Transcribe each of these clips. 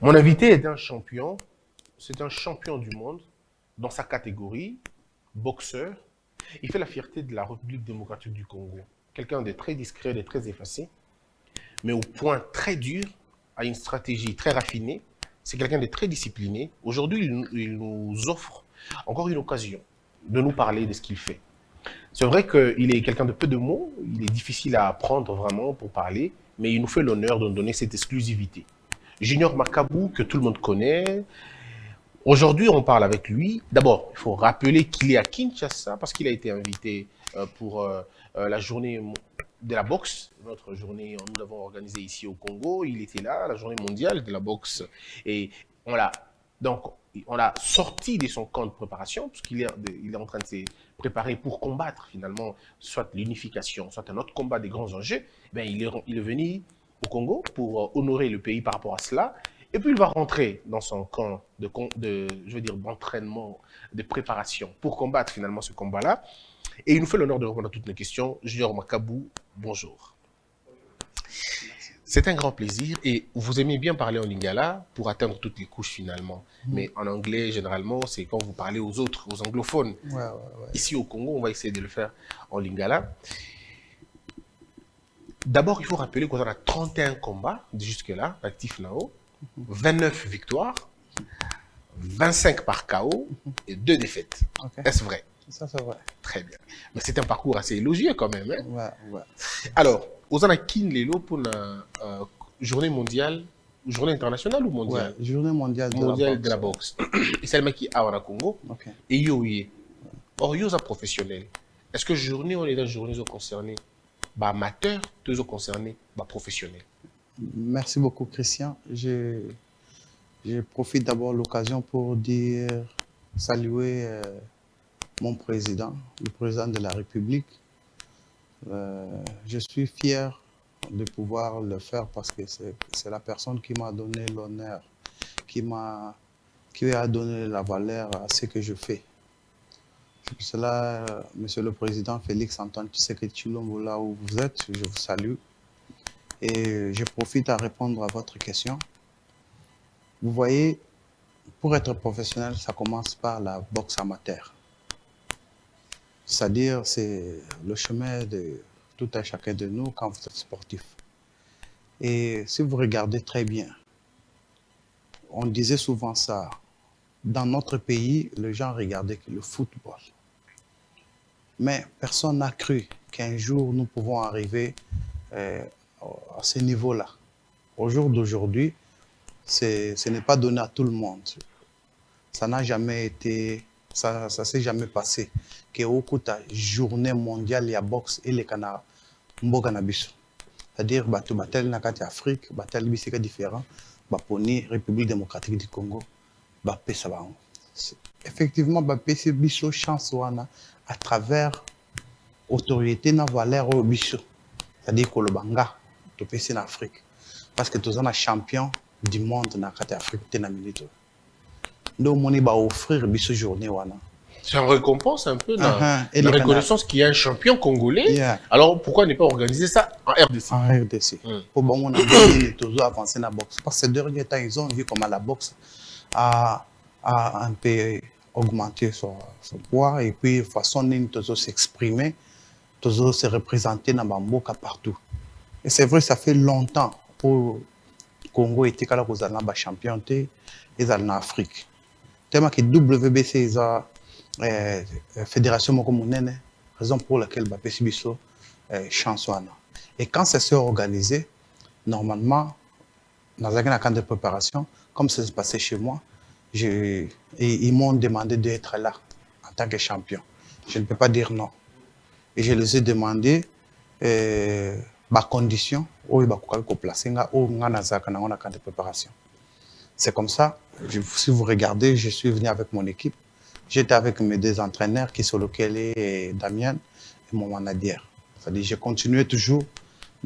Mon invité est un champion, c'est un champion du monde dans sa catégorie, boxeur. Il fait la fierté de la République démocratique du Congo. Quelqu'un de très discret, de très effacé, mais au point très dur, a une stratégie très raffinée. C'est quelqu'un de très discipliné. Aujourd'hui, il nous offre encore une occasion de nous parler de ce qu'il fait. C'est vrai qu'il est quelqu'un de peu de mots, il est difficile à apprendre vraiment pour parler, mais il nous fait l'honneur de nous donner cette exclusivité. Junior Makabu, que tout le monde connaît. Aujourd'hui, on parle avec lui. D'abord, il faut rappeler qu'il est à Kinshasa parce qu'il a été invité pour la journée de la boxe, notre journée, nous l'avons organisée ici au Congo. Il était là, la journée mondiale de la boxe. Et on l'a sorti de son camp de préparation, puisqu'il est en train de se préparer pour combattre finalement, soit l'unification, soit un autre combat des grands enjeux. Ben, il est venu au Congo pour honorer le pays par rapport à cela. Et puis il va rentrer dans son camp d'entraînement, de préparation pour combattre finalement ce combat-là. Et il nous fait l'honneur de répondre à toutes nos questions. Junior Makabu, bonjour. C'est un grand plaisir et vous aimez bien parler en lingala pour atteindre toutes les couches finalement. Mais en anglais, généralement, c'est quand vous parlez aux autres, aux anglophones. Ouais. Ici au Congo, on va essayer de le faire en lingala. D'abord, il faut rappeler qu'on a 31 combats jusque-là, actifs là-haut, 29 victoires, 25 par KO et 2 défaites. Okay. Est-ce vrai? Ça, c'est vrai. Très bien. Mais c'est un parcours assez élogieux quand même. Hein? Ouais. Alors, Ozana Kin Lelo pour la journée mondiale, journée internationale ou mondiale? Ouais, journée mondiale de la boxe. Et c'est le mec qui a au Congo. Okay. Et yoye. Or, yosa professionnel. Est-ce que journée, on est dans journée concernée? Bah, amateur, deux autres concernés, bah, professionnels. Merci beaucoup, Christian. Je profite d'abord de l'occasion pour saluer mon président, le président de la République. Je suis fier de pouvoir le faire parce que c'est la personne qui m'a donné l'honneur, qui a donné la valeur à ce que je fais. Pour cela, Monsieur le Président Félix Antoine Tshisekedi Tshilombo, là où vous êtes, je vous salue. Et je profite à répondre à votre question. Vous voyez, pour être professionnel, ça commence par la boxe amateur. C'est-à-dire, c'est le chemin de tout un chacun de nous quand vous êtes sportif. Et si vous regardez très bien, on disait souvent ça, dans notre pays, les gens regardaient que le football. Mais personne n'a cru qu'un jour nous pouvons arriver à ce niveau-là. Au jour d'aujourd'hui, ce n'est pas donné à tout le monde. Ça n'a jamais été, ça s'est jamais passé. Que au cours de la journée mondiale de boxe et les Canards, c'est-à-dire que batel na kati Afrique, batel bisika différent, baponi République démocratique du Congo, bapesa bango. Effectivement, bapesa biso chance wana à travers autorité na valeur au biso, c'est-à-dire que le banga to pesi en Afrique, parce que tous on a champion du monde na kati Afrique te na minute. Donc moni ba offrir biso journée wana. C'est une récompense un peu la reconnaissance qu'il y a un champion congolais. Yeah. Alors pourquoi ne pas organiser ça en RDC? En RDC. Pour bon, on a toujours avancé dans la boxe. Parce que ces derniers temps, ils ont vu comment la boxe a un peu augmenté son poids et puis façon de toujours s'exprimer, toujours se représenter dans Bamboka partout. Et c'est vrai, ça fait longtemps pour le Congo était quand ils ont champion, ils ont en Afrique. Tellement que WBC, ils ont fédération mokomunene, raison pour laquelle bapesi biso chansona. Et quand ça s'est organisé, normalement, dans un camp de préparation, comme ça se passait chez moi, ils m'ont demandé d'être là en tant que champion. Je ne peux pas dire non. Et je les ai demandé ma condition où ils vont placer dans un camp de préparation. C'est comme ça, si vous regardez, je suis venu avec mon équipe. J'étais avec mes deux entraîneurs qui sont Lokele et Damien et mon manager. C'est-à-dire je continuais toujours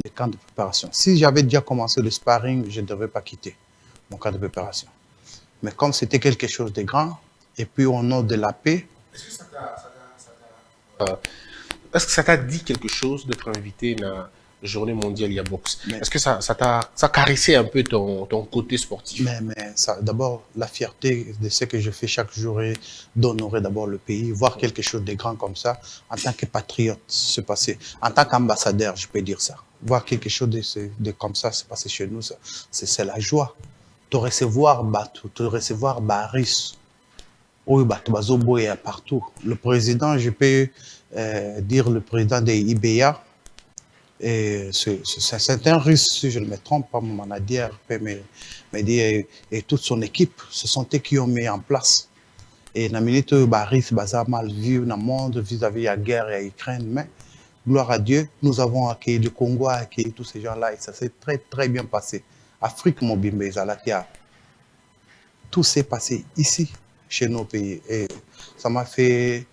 les camps de préparation. Si j'avais déjà commencé le sparring, je ne devais pas quitter mon camp de préparation. Mais comme c'était quelque chose de grand, et puis au nom de la paix... Est-ce que ça t'a dit quelque chose d'être invité journée mondiale, il y a boxe. Mais- Est-ce que ça caressé un peu ton côté sportif? Mais ça, d'abord, la fierté de ce que je fais chaque jour est d'honorer d'abord le pays, voir quelque chose de grand comme ça, en tant que patriote, se passer, en tant qu'ambassadeur, je peux dire ça. Voir quelque chose de comme ça se passer chez nous, c'est la joie. De recevoir Batou, de recevoir Baris, oui, Bazoboya partout. Le président, je peux dire le président de IBA, c'est un russe, si je ne me trompe pas, mon manager me dit, et toute son équipe, ce sont eux qui ont mis en place. Et dans la minute où Baris a mal vu dans le monde vis-à-vis de la guerre et l'Ukraine, mais gloire à Dieu, nous avons accueilli le Congo, accueilli tous ces gens-là, et ça s'est très très bien passé. Afrique, mon bimbe, tout s'est passé ici, chez nos pays. Et ça m'a fait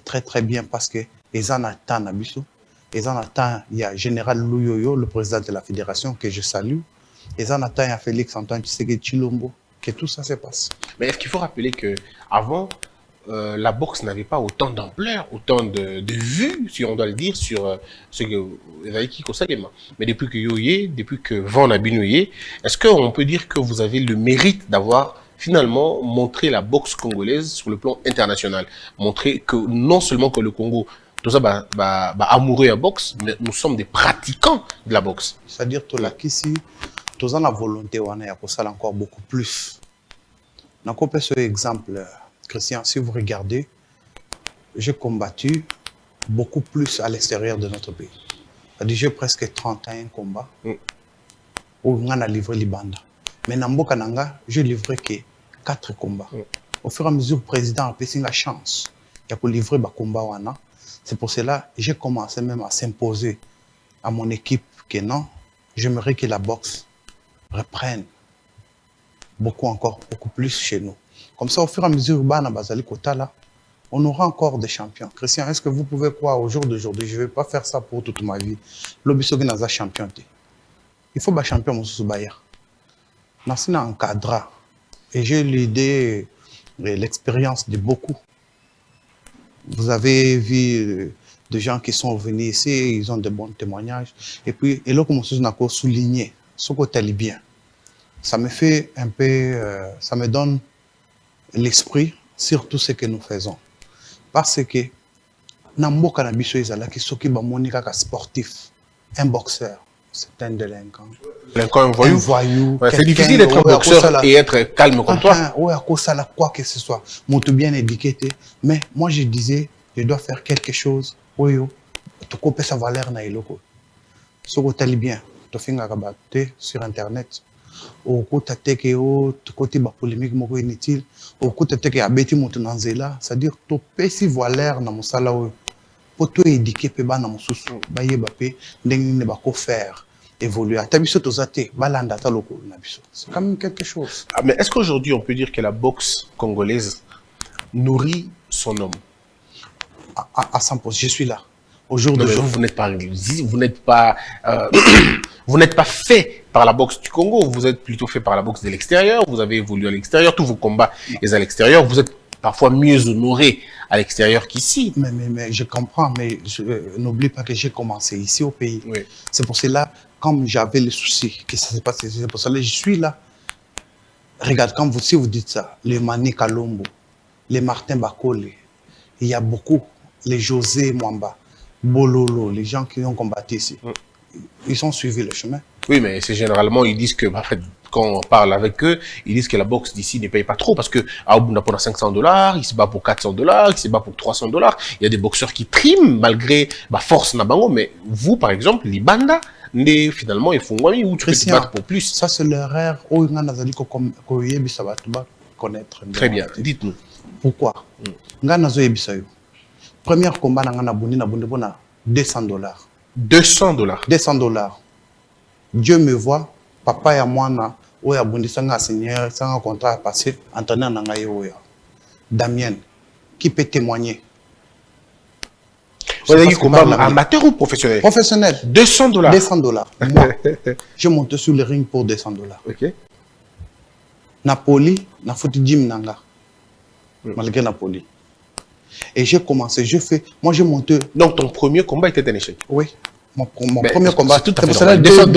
très très bien parce que les en attendent à Bissou. Les en attendent, il y a Général Louyoyo, le président de la fédération, que je salue. Les en attendent, il y a Félix Antoine Tshisekedi Tshilombo, que tout ça se passe. Mais est-ce qu'il faut rappeler qu'avant, la boxe n'avait pas autant d'ampleur, autant de vues, si on doit le dire, sur ce que mais depuis que Yoye, depuis que Van Abinoye, est-ce qu'on peut dire que vous avez le mérite d'avoir finalement montré la boxe congolaise sur le plan international, montrer que non seulement que le Congo, tout ça, amoureux à boxe, mais nous sommes des pratiquants de la boxe. C'est-à-dire que là, ici, tous la volonté, on a encore beaucoup plus. Dans ce exemple, Christian, si vous regardez, j'ai combattu beaucoup plus à l'extérieur de notre pays. C'est-à-dire j'ai presque 31 combats où on a livré les bandes. Mais dans Mboka Nanga, je livrais que 4 combats. Au fur et à mesure, le président a pris la chance de livrer des combats. C'est pour cela que j'ai commencé même à s'imposer à mon équipe que non, j'aimerais que la boxe reprenne beaucoup plus chez nous. Comme ça, au fur et à mesure, on aura encore des champions. Christian, est-ce que vous pouvez croire au jour d'aujourd'hui, je ne vais pas faire ça pour toute ma vie. L'Obisogi n'a pas champion. Il faut un champion, Moussou Baya. Nassina encadra. Et j'ai l'idée et l'expérience de beaucoup. Vous avez vu des gens qui sont venus ici, ils ont de bons témoignages. Et puis, et là, comme on a souligné, ce côté bien. Ça me fait un peu, ça me donne l'esprit sur tout ce que nous faisons. Parce que, Namboka Nabiso Izala, qui s'occupe de Monika sportif, un boxeur, c'est un délinquant. Un voyou. Ouais, c'est difficile d'être un boxeur et être calme comme toi. Oui, à cause ça, quoi que ce soit. Mon tout bien éduqué. Mais moi, je disais, je dois faire quelque chose. Oui, tu coupes sa valeur na iloko. Ce que tu bien, tu fais un sur Internet. Au côté que tu côté ba polémique moko inutile. Au côté que abeti moto nanzela, c'est-à-dire tu pèes si valeur na musala o. Pour toi éduquer pe ba na mususu, ba yeba pe ndenge ne ba ko faire évoluer. Tabiso tozate, balanda ta loko na biso. C'est quand même quelque chose. Ah, mais est-ce qu'aujourd'hui on peut dire que la boxe congolaise nourrit son homme? À 100%, je suis là. Aujourd'hui, vous n'êtes pas, vous n'êtes pas fait par la boxe du Congo. Vous êtes plutôt fait par la boxe de l'extérieur. Vous avez évolué à l'extérieur. Tous vos combats sont à l'extérieur. Vous êtes parfois mieux honoré à l'extérieur qu'ici. Mais je comprends. Mais n'oublie pas que j'ai commencé ici au pays. Oui. C'est pour cela, comme j'avais le souci que ça s'est passé, c'est pour cela que je suis là. Regarde, si vous dites ça, les Mané Kalombo, les Martin Bakole, il y a beaucoup, les José Mwamba, Bololo, les gens qui ont combattu ici, ils ont suivi le chemin. Oui, mais c'est généralement, ils disent que, en fait, quand on parle avec eux, ils disent que la boxe d'ici ne paye pas trop parce que Aoubou n'a pas $500, il se bat pour $400, il se bat pour $300. Il y a des boxeurs qui triment malgré ma force nabango, mais vous, par exemple, les bandas, finalement, ils font moins ou tu peux te battre pour plus. Ça, c'est l'erreur où on a connaître. Très bien, dites-nous. Pourquoi? Premier combat, on a $200. $200. $200. Dieu me voit, papa et moi, où a bondi sanga signé, sans contrat passé, entraîneur nangaye oya. Damien, qui peut témoigner? Vous avez dit combat amateur ou professionnel? Professionnel. $200. $200. Moi, je monte sur le ring pour $200. Ok. Napoli, na foutu Jim Nanga. Malgré Napoli. Et j'ai commencé, moi j'ai monté. Donc ton premier combat était un échec? Oui. mon premier combat. C'est tout à fait pour cela $200.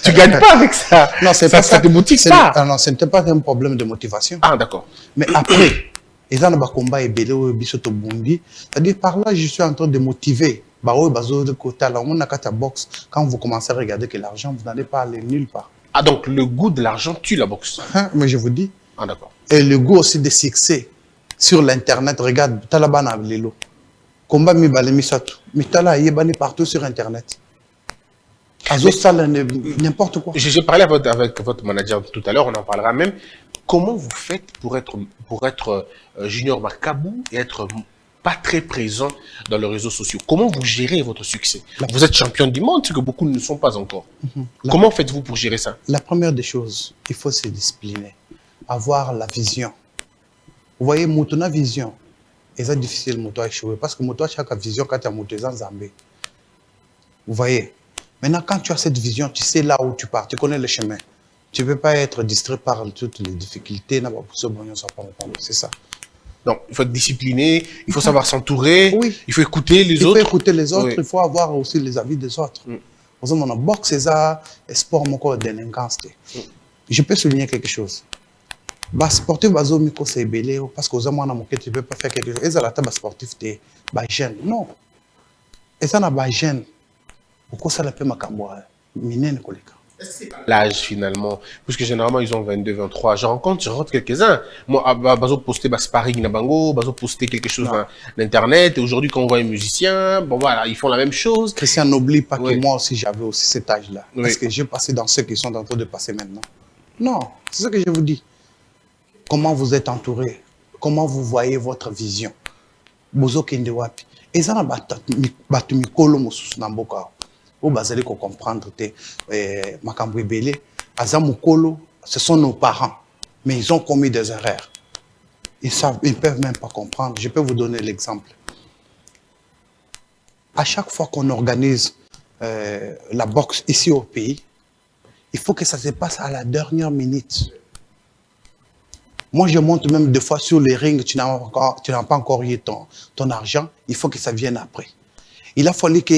Tu ne gagnes pas avec ça. Non, c'est ça. pas ça. Ça te motive pas. Ah non, ce n'était pas un problème de motivation. Ah, d'accord. Mais après, ils ont un combat et belé au bisoto bundi. C'est-à-dire par là, je suis en train de motiver. De côté là, on a qu'à boxe. Quand vous commencez à regarder que l'argent, vous n'allez pas aller nulle part. Ah, donc le goût de l'argent tue la boxe. Hein? Mais je vous dis. Ah, d'accord. Et le goût aussi de succès sur l'internet. Regarde, Talabana Lelo. Combat mi balé mi satou. Mi tala yebani partout sur internet. Azo sale n'importe quoi. J'ai parlé avec votre manager tout à l'heure, on en parlera même. Comment vous faites pour être Junior Makabu et être pas très présent dans les réseaux sociaux? Comment vous gérez votre succès? Vous êtes champion du monde, ce que beaucoup ne sont pas encore. Comment faites-vous pour gérer ça? La première des choses, il faut se discipliner. Avoir la vision. Vous voyez, Moutona vision. Et c'est difficile de échouer parce que Moutona chaque vision quand tu as Moutona Zambé. Vous voyez. Maintenant, quand tu as cette vision, tu sais là où tu pars, tu connais le chemin. Tu ne peux pas être distrait par toutes les difficultés. C'est ça. Donc, il faut être discipliné, il faut savoir s'entourer, oui. Il faut écouter les autres. Il faut écouter les autres, oui. Il faut avoir aussi les avis des autres. Par exemple, on a boxe, c'est ça, sport, mon corps délinquance. Je peux souligner quelque chose. Bah, sportif, c'est belé, parce que tu ne peux pas faire quelque chose. Et ça, la table sportif, tu jeune. Non. Et ça, n'a jeune. Pourquoi ça, la paix, ma camboire? Minen, collègue. L'âge finalement, puisque généralement ils ont 22, 23. Je rencontre quelques-uns. Moi, Bazo posté sparring na bango, Bazo posté quelque chose sur l'internet. Et aujourd'hui, quand on voit un musicien, bon voilà, ils font la même chose. Christian, n'oublie pas que moi aussi j'avais aussi cet âge-là. Oui. Parce que j'ai passé dans ceux qui sont en train de passer maintenant. Non, c'est ce que je vous dis. Comment vous êtes entouré? Comment vous voyez votre vision? Bozo Kendewapi. Et ça n'a pas battu Mikolo Mosus Namboka. Vous allez comprendre que Makambo Belé, Azamukolo, ce sont nos parents, mais ils ont commis des erreurs. Ils ne peuvent même pas comprendre. Je peux vous donner l'exemple. À chaque fois qu'on organise la boxe ici au pays, il faut que ça se passe à la dernière minute. Moi, je monte même deux fois sur les rings, tu n'as pas encore eu ton argent, il faut que ça vienne après. Il a fallu que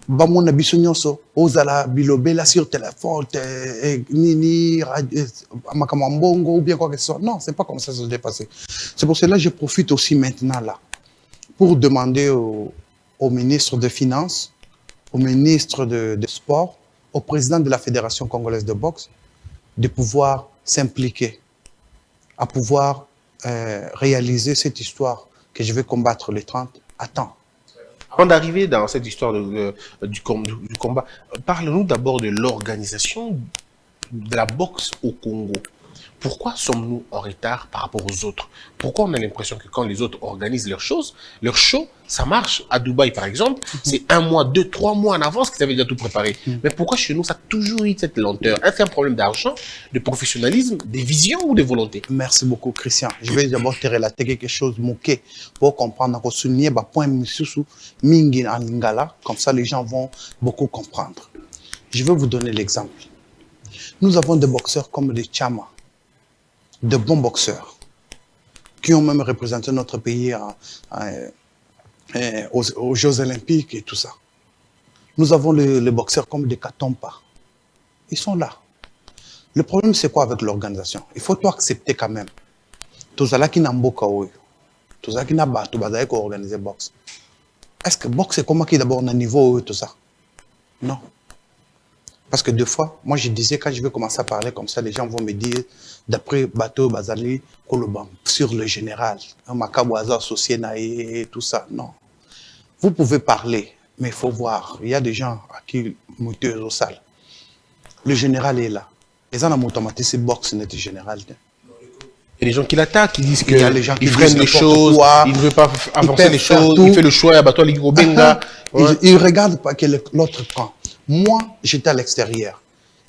Bamona Bissonyoso, Ozala Bilobela sur téléphone, Nini, Makamambongo, ou bien quoi que ce soit. Non, c'est pas comme ça que ça s'est passé. C'est pour cela que je profite aussi maintenant là, pour demander au ministre des Finances, au ministre de Sport, au président de la Fédération congolaise de boxe, de pouvoir s'impliquer, à pouvoir réaliser cette histoire que je vais combattre les 30 à temps. Avant d'arriver dans cette histoire du combat, parle-nous d'abord de l'organisation de la boxe au Congo. Pourquoi sommes-nous en retard par rapport aux autres? Pourquoi on a l'impression que quand les autres organisent leurs choses, leur show, ça marche? À Dubaï, par exemple, c'est 1 mois, 2, 3 mois en avance qu'ils avaient déjà tout préparé. Mais pourquoi chez nous, ça a toujours eu cette lenteur? Est-ce un problème d'argent, de professionnalisme, de vision ou de volonté? Merci beaucoup, Christian. Je vais d'abord te relater quelque chose moqué pour comprendre. Comme ça, les gens vont beaucoup comprendre. Je vais vous donner l'exemple. Nous avons des boxeurs comme les Chama, de bons boxeurs, qui ont même représenté notre pays aux Jeux Olympiques et tout ça. Nous avons les boxeurs comme des Katompa. Ils sont là. Le problème, c'est quoi avec l'organisation? Il faut tout accepter quand même. Tout ça là qui n'a pas tout ça qui n'a pas organiser boxe. Est-ce que boxe, c'est comment qui d'abord on a niveau tout ça? Non. Parce que 2 fois, moi je disais, quand je vais commencer à parler comme ça, les gens vont me dire, d'après Bateau Bazali, Kolobam, sur le général, Makaboaza associé et tout ça. Non. Vous pouvez parler, mais il faut voir. Il y a des gens à qui moteur au salle. Le général est là. Les gens ont automatisé boxe, n'est pas général. Il y a des gens qui l'attaquent, qui disent qu'il freine les choses, il ne veut pas avancer les choses, il fait le choix, il Benga. Il ne regarde pas que l'autre camp. Moi, j'étais à l'extérieur.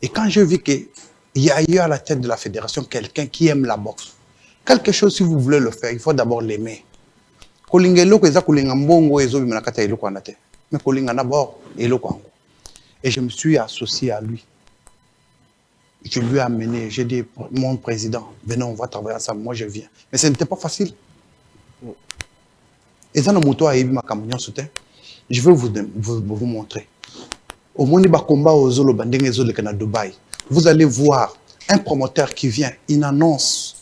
Et quand j'ai vu qu'il y a eu à la tête de la fédération quelqu'un qui aime la boxe, quelque chose, si vous voulez le faire, il faut d'abord l'aimer. Et je me suis associé à lui. Je lui ai amené, j'ai dit, mon président, venez, on va travailler ensemble, moi je viens. Mais ce n'était pas facile. Et ça, nous a eu ma camion soutien. Je vais vous montrer. Au Moniba Combat aux Zolo Bandenge Zolo à Dubaï, vous allez voir un promoteur qui vient, il annonce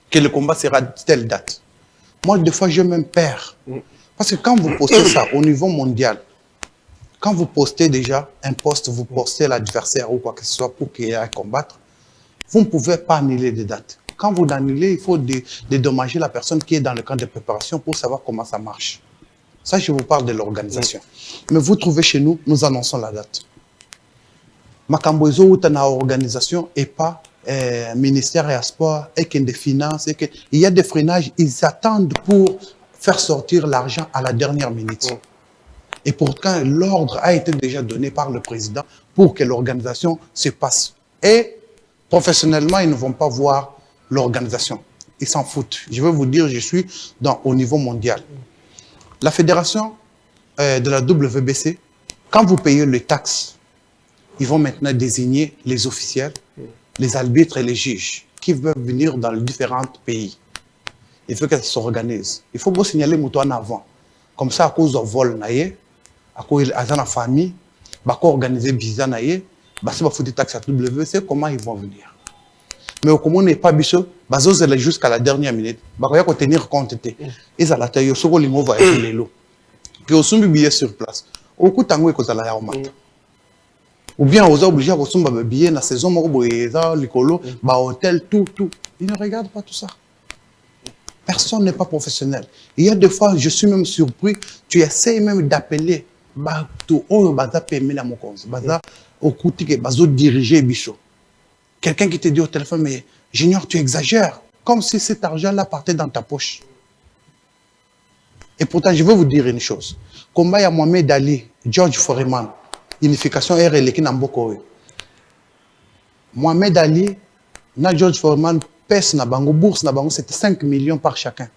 que le combat sera de telle date. Moi, des fois, je même perds. Parce que quand vous postez ça au niveau mondial, quand vous postez déjà un poste, vous postez l'adversaire ou quoi que ce soit pour qu'il y ait à combattre, vous ne pouvez pas annuler des dates. Quand vous annulez, il faut dédommager la personne qui est dans le camp de préparation pour savoir comment ça marche. Ça, je vous parle de l'organisation. Mais vous trouvez chez nous, nous annonçons la date. Makambozo ou tana organisation et pas ministère et sport et des finances. Il y a des freinages, ils attendent pour faire sortir l'argent à la dernière minute. Et pourtant, l'ordre a été déjà donné par le président pour que l'organisation se passe. Et professionnellement, ils ne vont pas voir l'organisation. Ils s'en foutent. Je vais vous dire, je suis au niveau mondial. La fédération de la WBC, quand vous payez les taxes, ils vont maintenant désigner les officiels, les arbitres et les juges qui veulent venir dans les différents pays. Il faut qu'elles s'organisent. Il faut vous signaler Mouton avant. Comme ça, à cause du vol, à cause de la famille, à cause organiser visa, si vous faites des taxes à WBC, comment ils vont venir? Mais au commun n'est pas bichot, c'est jusqu'à la dernière minute. Il faut tenir compte. Ils ont la taille, ils ont les mots voyager les lots. Puis ils sont billets sur place. Au coup, tango est la yaomata. Ou bien ils sont obligés de faire des billets dans la saison, hôtel, tout. Ils ne regardent pas tout ça. Personne n'est pas professionnel. Il y a des fois, je suis même surpris, tu essaies même d'appeler diriger bichot. Quelqu'un qui te dit au téléphone, mais Junior, tu exagères. Comme si cet argent-là partait dans ta poche. Et pourtant, je vais vous dire une chose. Combat ya Mohamed Ali, George Foreman, unification RL qui n'a pas beaucoup. Mohamed Ali, na George Foreman, pèse na bango, bourse na bango, c'était 5 millions par chacun.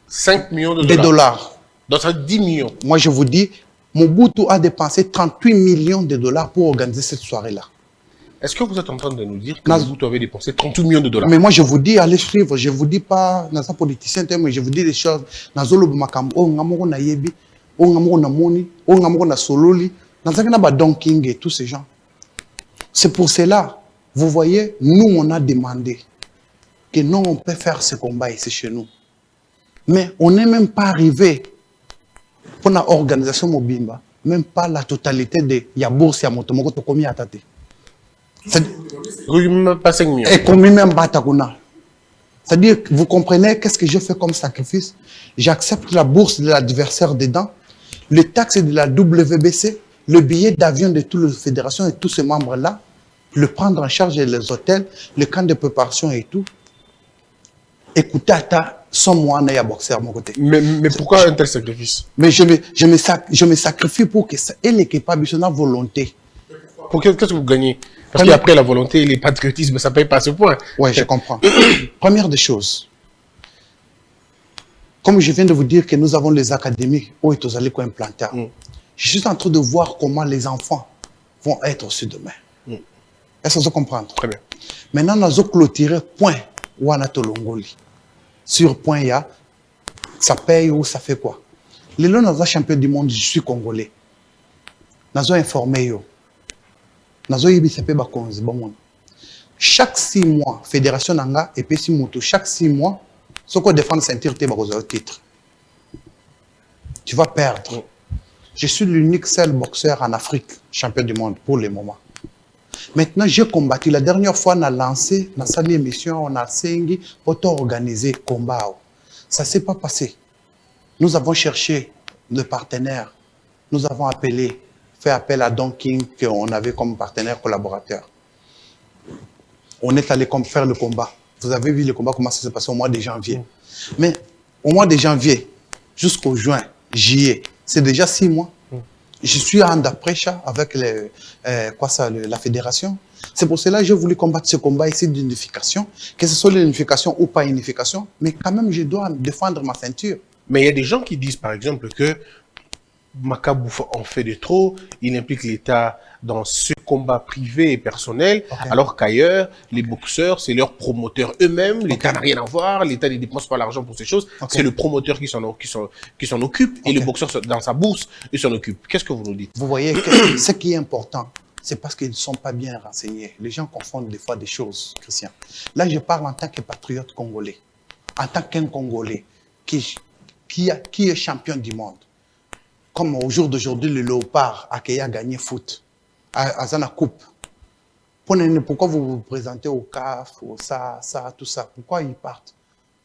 5 millions de dollars. Donc ça 10 millions. Moi, je vous dis, Mobutu a dépensé 38 millions de dollars pour organiser cette soirée-là. Est-ce que vous êtes en train de nous dire que Mobutu avait dépensé 38 millions de dollars? Mais moi, je vous dis, allez suivre. Je ne vous dis pas, dans un politicien, mais je vous dis des choses. Dans Zolo Makam, na Yebi, na Moni, na Sololi, dans un Don King et tous ces gens. C'est pour cela, vous voyez, nous, on a demandé que non, on peut faire ce combat ici chez nous. Mais on n'est même pas arrivé pour l'organisation Mobimba, même pas la totalité de Yaboursi à Motomoko Tokomi Atate. Pas 5 millions. Et combien même Batakuna. C'est-à-dire, vous comprenez qu'est-ce que je fais comme sacrifice? J'accepte la bourse de l'adversaire dedans, le taxe de la WBC, le billet d'avion de toutes les fédérations et tous ces membres-là, le prendre en charge les hôtels, le camp de préparation et tout. Écoutez, sans moi, on a boxer à mon côté. Mais pourquoi un tel sacrifice? Mais je me sacrifie pour que ça ait l'équipage de la volonté. Pour qu'est-ce que vous gagnez? Parce qu'après la volonté et le patriotisme, ça ne paye pas à ce point. Oui, je comprends. Première des choses, comme je viens de vous dire que nous avons les académies où ils sont allés implanter, je suis en train de voir comment les enfants vont être aussi demain. Est-ce que vous comprenez? Très bien. Maintenant, nous avons clôturé point où on a Tolongoli. Sur point, il y a, ça paye ou ça fait quoi? Les lots, nous avons champion du monde, je suis congolais. Nous avons informé. Chaque 6 mois, Fédération Nanga et PC Moto, chaque 6 mois, ce qu'on défend ceinture, tu vas titre. Tu vas perdre. Je suis l'unique seul boxeur en Afrique, champion du monde pour le moment. Maintenant, j'ai combattu. La dernière fois, on a lancé, on a sali émission, on a sengi, auto-organisé combat. Ça ne s'est pas passé. Nous avons cherché le partenaire. Nous avons fait appel à Don King, qu'on avait comme partenaire collaborateur. On est allé faire le combat. Vous avez vu le combat, comment ça s'est passé au mois de janvier. Mais au mois de janvier, jusqu'au juin, juillet, c'est déjà 6 mois. Je suis en d'après-chat avec la fédération. C'est pour cela que j'ai voulu combattre ce combat ici d'unification, que ce soit l'unification ou pas unification, mais quand même, je dois défendre ma ceinture. Mais il y a des gens qui disent, par exemple, que Makabouf en fait de trop, il implique l'État dans ce combat privé et personnel, alors qu'ailleurs, les boxeurs, c'est leurs promoteurs eux-mêmes, l'État n'a rien à voir, l'État ne dépense pas l'argent pour ces choses, c'est le promoteur qui s'en occupe, et le boxeur, dans sa bourse, il s'en occupe. Qu'est-ce que vous nous dites? Vous voyez, que ce qui est important, c'est parce qu'ils ne sont pas bien renseignés. Les gens confondent des fois des choses, Christian. Là, je parle en tant que patriote congolais, en tant qu'un Congolais qui est champion du monde. Comme au jour d'aujourd'hui, le Léopard a gagné foot, à Zana Coupe. Pourquoi vous vous présentez au CAF, tout ça? Pourquoi ils partent?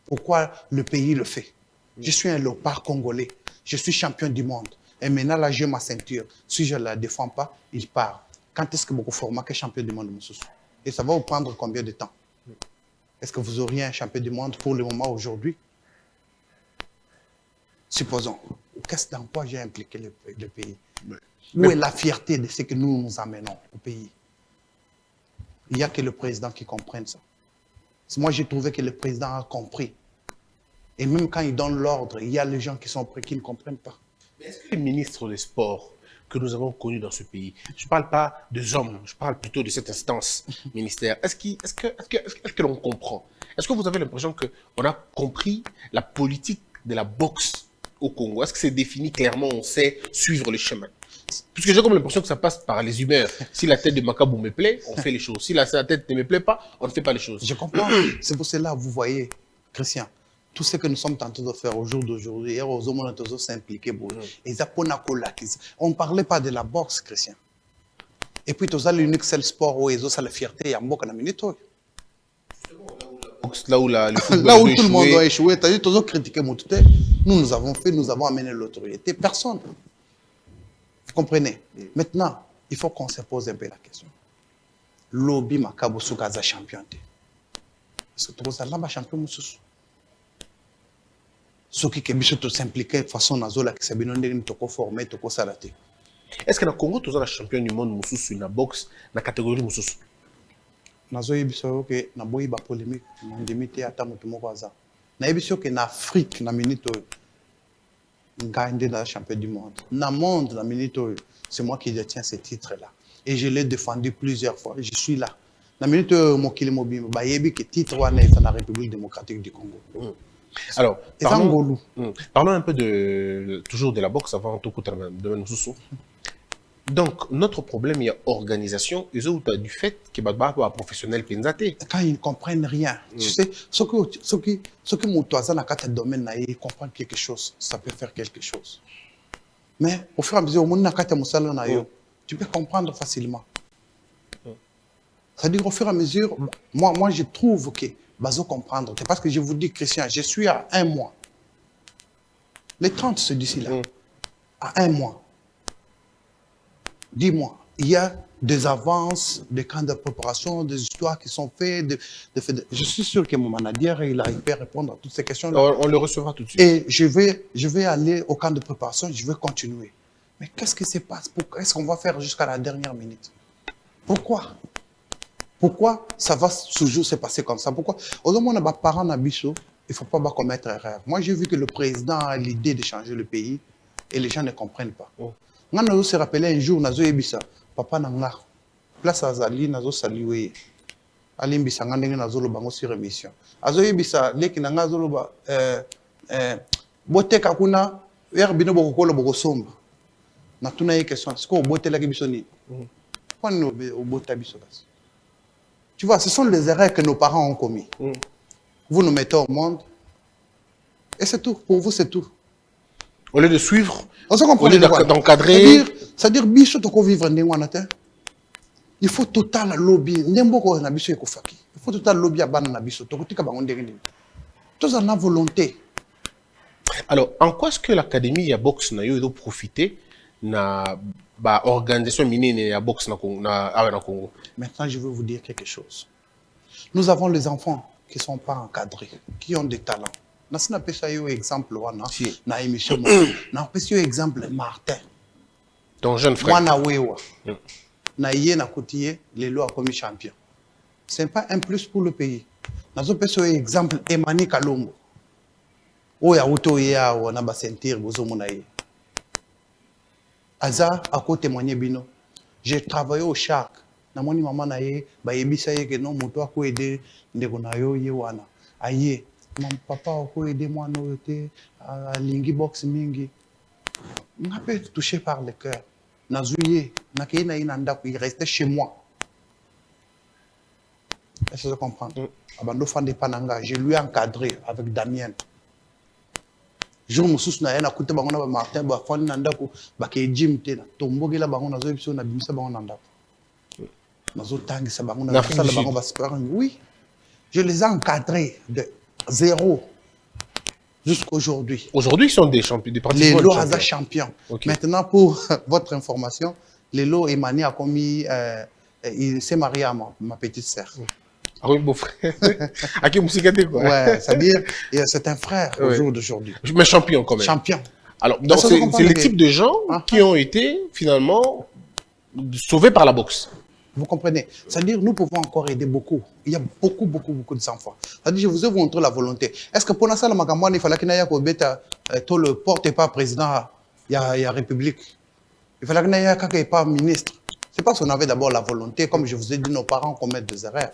Pourquoi le pays le fait? Je suis un Léopard congolais, je suis champion du monde. Et maintenant, là, j'ai ma ceinture. Si je ne la défends pas, il part. Quand est-ce que vous formez champion du monde, Moussous? Et ça va vous prendre combien de temps? Est-ce que vous auriez un champion du monde pour le moment aujourd'hui? Supposons. Qu'est-ce dans quoi j'ai impliqué le pays? Où est la fierté de ce que nous amenons au pays? Il n'y a que le président qui comprenne ça. Moi, j'ai trouvé que le président a compris. Et même quand il donne l'ordre, il y a les gens qui sont prêts, qui ne comprennent pas. Mais est-ce que les ministres des Sports que nous avons connus dans ce pays, je ne parle pas des hommes, je parle plutôt de cette instance ministère, est-ce que l'on comprend? Est-ce que vous avez l'impression qu'on a compris la politique de la boxe au Congo? Est-ce que c'est défini clairement, on sait suivre le chemin? Puisque j'ai comme l'impression que ça passe par les humeurs. Si la tête de Macabou me plaît, on fait les choses. Si la tête ne me plaît pas, on ne fait pas les choses. Je comprends. C'est pour cela, vous voyez, Christian, tout ce que nous sommes tentés de faire au jour d'aujourd'hui, aux hommes, on a s'impliquer. On ne parlait pas de la boxe, Christian. Et puis, tu as l'unique seul sport où ils ont la fierté, il y a un boc dans minute. Là où le football là où tout le monde doit échouer, tu as dit, tu as critiqué mon tout. Nous avons fait, nous avons amené l'autorité. Personne. Vous comprenez? Maintenant, il faut qu'on se pose un peu la question. Lobby Makabo Soukaza champion. Est-ce que tu as là champion Moussous? Ce qui est s'impliquer de façon nazola qui s'est bien formé, toko salaté. Est-ce que le Congo, tu as champion du monde Moussous sur la boxe, dans la catégorie Moussous? Nazo yebiso ke na boyi ba polémique na ndimité ata mutu moko aza. Na yebiso ke na Afrique na minute ngande na champion du monde. Na monde na minute c'est moi qui détiens ce titre là et je l'ai défendu plusieurs fois. Je suis là. Na minute mokili mobimba ba yebi ke titre wana est na République démocratique du Congo. Alors, parlons un peu toujours de la boxe avant tout de Moussous. Donc, notre problème, il y a organisation, et du fait que les professionnels pensaient. Quand ils ne comprennent rien, tu sais, ce que mon toisin dans le domaine, ils comprennent quelque chose, ça peut faire quelque chose. Mais au fur et à mesure, tu peux comprendre facilement. C'est-à-dire, au fur et à mesure, moi je trouve que bazo comprendre. C'est parce que je vous dis, Christian, je suis à 1 mois. Les 30, c'est d'ici là. À 1 mois. Dis-moi, il y a des avances, des camps de préparation, des histoires qui sont faites. Je suis sûr que mon manager, il arrive à répondre à toutes ces questions-là. On le recevra tout de suite. Et je vais aller au camp de préparation, je vais continuer. Mais qu'est-ce qui se passe? Est-ce qu'on va faire jusqu'à la dernière minute? Pourquoi? Pourquoi ça va toujours se passer comme ça? Pourquoi? Aujourd'hui, on a des parents à Bissau, il ne faut pas commettre erreur. Moi, j'ai vu que le président a l'idée de changer le pays et les gens ne comprennent pas. On se rappelé un jour, nazo yebisa, papa nanga, place azali, nazo saliwe, alimbisa ngandenge nazo lo bango sur émission. Azo yebisa, leki nanga zo lo ba, bote kakuna, bino bokokolo bokosomba. Na tuna ye question, est-ce qu'on bote la kibiso ni? Pourquoi nous bota biso? Tu vois, ce sont les erreurs que nos parents ont commis. Vous nous mettez au monde, et c'est tout. Pour vous, c'est tout. Au lieu de suivre, on se comprend, au lieu d'encadrer. C'est-à-dire, biso toko vivre ndengwanate. Il faut total lobby. Ndemboko na biso ekofaki. Il faut total lobby à bana na biso. Toko tika bango ndengeni. Tous en a volonté. Alors, en quoi est-ce que l'académie ya boxe na yo doit profiter na ba organisation minière ya boxe na Congo? Maintenant, je veux vous dire quelque chose. Nous avons les enfants qui ne sont pas encadrés, qui ont des talents. Nous avons un exemple dans l'émission. Nous avons un exemple Martin. Ton jeune frère. Moi, les lois comme champion. Ce n'est pas un plus pour le pays. Nous avons un exemple Emmanuel Kalongo. Où il y a auto ya ou na ba sentir bozo monaye. Aza a ko témoigner bino. J'ai travaillé au Shark. Namoni maman na ye, ba yebisa ye que non moto ako aider ndeko na yo ye wana. Aye, mon papa ako aider moi no te à lingi box mingi. On a pu être touché par le cœur. Nazouye, naké na inanda il restait chez moi. Est-ce que vous comprenez? Abando Fande Pananga, je lui ai encadré avec Damien. Jour mususu na yana kuta bango na Martin ba fani na ndako ba ke gym te na tombogela bango na zo biso na bimisa bango na ndako. Na zo tangisa bango na sala bango ba sparring. Oui. Je les ai encadrés de zéro jusqu'aujourd'hui. Aujourd'hui, ils sont des champions, des Les participants. Lelo champions. Okay. Maintenant, pour votre information, Lelo Emani a commis, il s'est marié à ma petite sœur. Ah oui, beau-frère. À qui Moussikate, quoi. Ouais, c'est-à-dire, c'est un frère au jour d'aujourd'hui. Mais champion quand même. Champion. Alors, c'est les types de gens qui ont été finalement sauvés par la boxe. Vous comprenez? C'est-à-dire, nous pouvons encore aider beaucoup. Il y a beaucoup d'enfants. C'est-à-dire, je vous ai montré la volonté. Est-ce que pour ça, il fallait qu'il y ait tout le porte-pas président, il y a République. Il fallait qu'il n'y ait pas ministre. C'est parce qu'on avait d'abord la volonté, comme je vous ai dit, nos parents commettent des erreurs.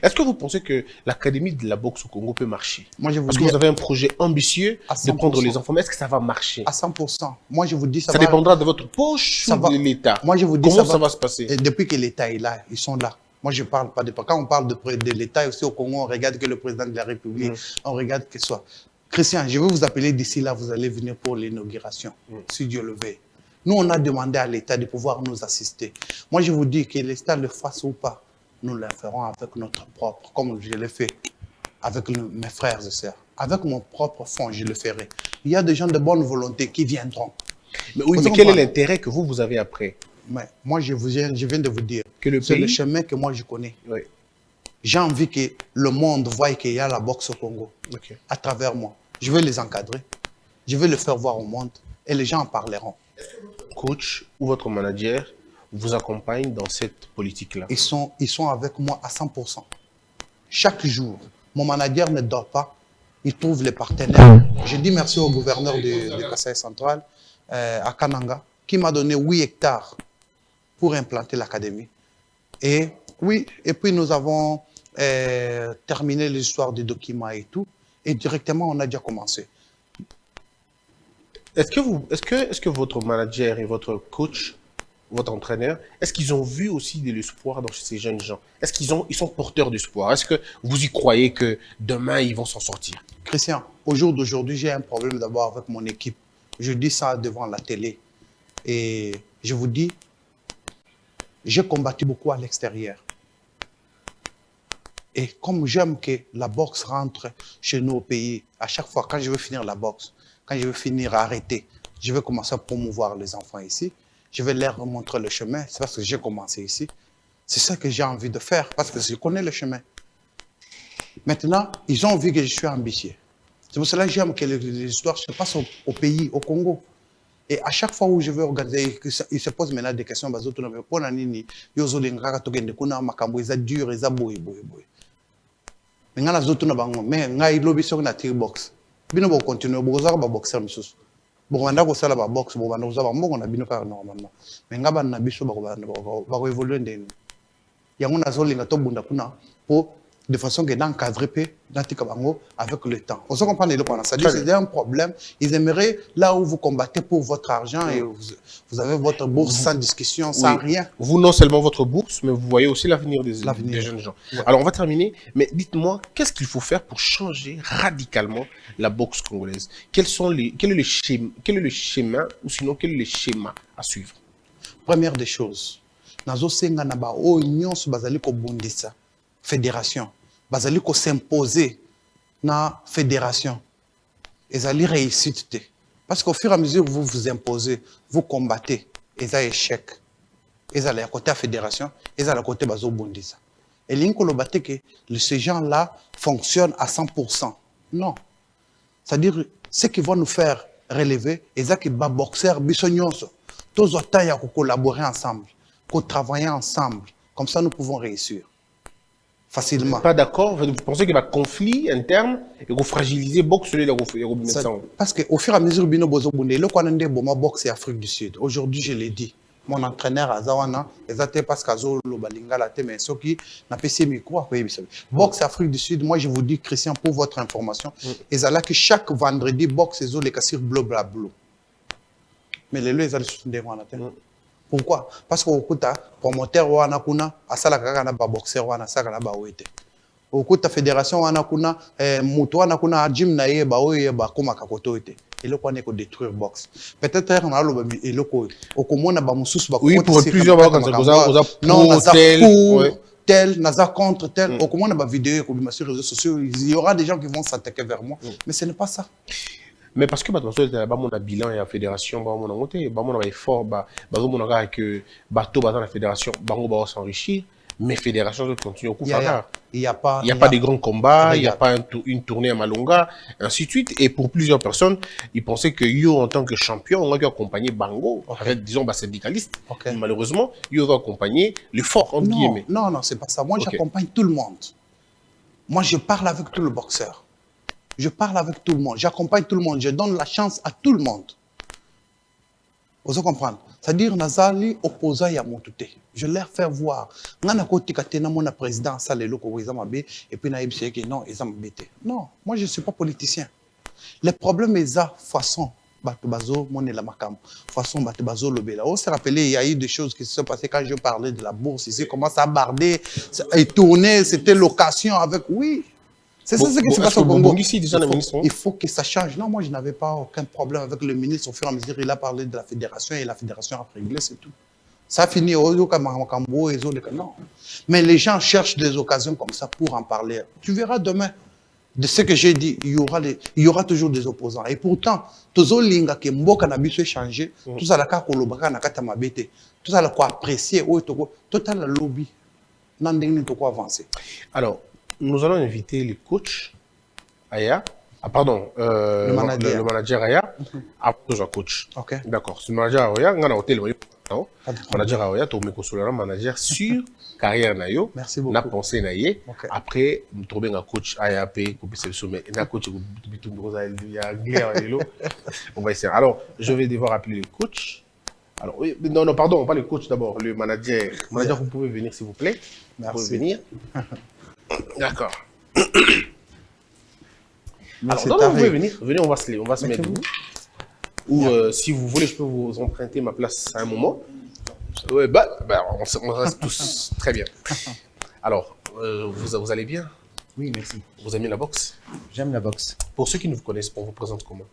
Est-ce que vous pensez que l'Académie de la boxe au Congo peut marcher? Moi, je vous Parce dis, que vous avez un projet ambitieux de prendre les enfants. Mais est-ce que ça va marcher? À 100%. Moi, je vous dis, ça dépendra de votre poche ou de l'État. Moi, je vous dis, comment ça va se passer? Et depuis que l'État est là, ils sont là. Moi, je ne parle pas de... Quand on parle de l'État aussi au Congo, on regarde que le président de la République, on regarde que ce soit. Christian, je vais vous appeler d'ici là, vous allez venir pour l'inauguration, si Dieu le veut. Nous, on a demandé à l'État de pouvoir nous assister. Moi, je vous dis que l'État le fasse ou pas, nous le ferons avec notre propre, comme je l'ai fait avec mes frères et sœurs. Avec mon propre fonds, je le ferai. Il y a des gens de bonne volonté qui viendront. Mais, oui, mais quel est l'intérêt que vous avez après? Mais moi, je viens de vous dire que c'est le chemin que moi, je connais. Oui. J'ai envie que le monde voie qu'il y a la boxe au Congo à travers moi. Je vais les encadrer. Je vais le faire voir au monde et les gens en parleront. Coach ou votre manager vous accompagne dans cette politique-là? Ils sont avec moi à 100%. Chaque jour, mon manager ne dort pas. Il trouve les partenaires. Je dis merci au gouverneur de Kasaï Central, à Kananga, qui m'a donné 8 hectares pour implanter l'académie. Et oui, et puis nous avons terminé l'histoire des documents et tout. Et directement, on a déjà commencé. Est-ce que votre manager et votre coach, votre entraîneur, est-ce qu'ils ont vu aussi de l'espoir dans ces jeunes gens? Est-ce ils sont porteurs d'espoir? Est-ce que vous y croyez que demain, ils vont s'en sortir? Christian, au jour d'aujourd'hui, j'ai un problème d'abord avec mon équipe. Je dis ça devant la télé. Et je vous dis, j'ai combattu beaucoup à l'extérieur. Et comme j'aime que la boxe rentre chez nous au pays, à chaque fois, quand je veux finir la boxe, quand je veux finir à arrêter, je vais commencer à promouvoir les enfants ici. Je vais leur montrer le chemin. C'est parce que j'ai commencé ici. C'est ça que j'ai envie de faire, parce que je connais le chemin. Maintenant, ils ont vu que je suis ambitieux. C'est pour cela que j'aime que les histoires se passent au pays, au Congo. Et à chaque fois où je veux organiser, ils se posent maintenant des questions. Bino bo continuer bo za ba boxer misusu bo banda ko sala ba box bo banda ko za ba mbongo na bino ka normalement mais ngaba na biso ba ko évoluer ndeni yango na zolinga to bunda kuna pour de façon que d'encadrer pe d'atika bango avec le temps. On se comprend le point. Ça dit c'est un problème. Ils aimeraient là où vous combattez pour votre argent et vous avez votre bourse sans discussion, sans rien. Vous non seulement votre bourse, mais vous voyez aussi l'avenir des jeunes gens. Ouais. Alors on va terminer, mais dites-moi, qu'est-ce qu'il faut faire pour changer radicalement la boxe congolaise? Quel est le schéma ou sinon quel est le schéma à suivre? Première des choses, nazo senga na ba o nyonso bazali ko bundisa fédération. Bazali ko s'imposer na fédération. Ezali réussite. Parce qu'au fur et à mesure que vous vous imposez, vous combattez, eza échec. Ezali à côté de la fédération, ezali à côté bazo bondisa. Et l'inko lo batte que ces gens-là fonctionnent à 100%. Non. C'est-à-dire, ce qui va nous faire relever, eza qui ba boxer bisonyonso. Tous autant ya collaborer ensemble, qu'on travailler ensemble. Comme ça, nous pouvons réussir. Facilement. Pas d'accord? Vous pensez qu'il y a un conflit interne et que vous fragilisez boxe sur les parce qu'au fur et à mesure que nous avons boxe Afrique du Sud, aujourd'hui je l'ai dit, mon entraîneur Azawana, exactement parce qu'Azo Lobalingala te mais soki n'a pas essayé micro après boxe Afrique du Sud. Moi je vous dis Christian pour votre information, ils allaient que chaque vendredi boxe ils ont les cassures bleu bla bleu. Mais les ils allaient se des pourquoi? Parce que au kuta promoteur wana kuna asala kaka na ba boxeur wana saka na ba wete. Au kuta fédération wana kuna muto wana kuna gym na ye ba oye ba koma kakoto ete. Et ko ne ko détruire boxe. Peut-être on a lo ba eloko okomona ba mususu ba oui pour plusieurs fois quand ça non tel naza contre tel okomona ba vidéo ko bima sur les réseaux sociaux il y aura des gens qui vont s'attaquer vers moi mais ce n'est pas ça. Mais parce que attention mon bilan et la fédération mon monté mon effort mon que bateau dans la fédération bango va s'enrichir mais fédération doit continuer au coup il y a pas de grands combats, il y a pas une tournée à Malonga, ainsi de suite. Et pour plusieurs personnes, ils pensaient que Yo, en tant que champion, on aurait dû accompagner Bango, avec, disons, syndicaliste. Et malheureusement, Yo va accompagner le fort, entre guillemets. Non, non, c'est pas ça. Moi, j'accompagne tout le monde. Moi, je parle avec tout le boxeur. Je parle avec tout le monde. J'accompagne tout le monde. Je donne la chance à tout le monde. Vous comprenez? C'est-à-dire, Nazali opposant à Montouté. Je leur fais voir. Nana koti katena mon président ça les locaux ils ont et puis na ibse que non ils ont embêté. Non, moi je suis pas politicien. Les problèmes est ça façon Batubazo mon la makam. Façon Batubazo lobela. On se rappelait il y a eu des choses qui se sont passées quand je parlais de la bourse ici comment ça a bardé et tourné, c'était l'occasion avec oui. C'est ça ce qui se passe au Congo. Il faut que ça change. Non, moi je n'avais pas aucun problème avec le ministre au fur et à mesure il a parlé de la fédération et la fédération a réglé c'est tout. Ça finit au non. Mais les gens cherchent des occasions comme ça pour en parler. Tu verras demain, de ce que j'ai dit, il y aura toujours des opposants. Et pourtant, tout ça, qui est changé, tout ça, tout ça, apprécier, tout ça, le lobby, avancer. Alors, nous allons inviter le coach Aya. Ah, pardon, le manager Aya, après coach. Ok. D'accord. Ce manager Aya, on a un hôtel. Non, manager Aoya, tu me manager sur carrière nayo. Merci beaucoup. Na pensé naie. Après, nous trouvons un coach AAP, un coach on va essayer. Alors, je vais devoir appeler le coach. Alors, oui, non, pardon, pas le coach d'abord, le manager. Manager, vous pouvez venir s'il vous plaît. Merci. Vous pouvez venir. D'accord. Alors, non, vous pouvez venir. Venez, on va se mettre debout. Ou si vous voulez, je peux vous emprunter ma place à un moment. Ouais, on reste tous très bien. Alors, vous allez bien? Oui, merci. Vous aimez la boxe? J'aime la boxe. Pour ceux qui ne vous connaissent pas, on vous présente comment?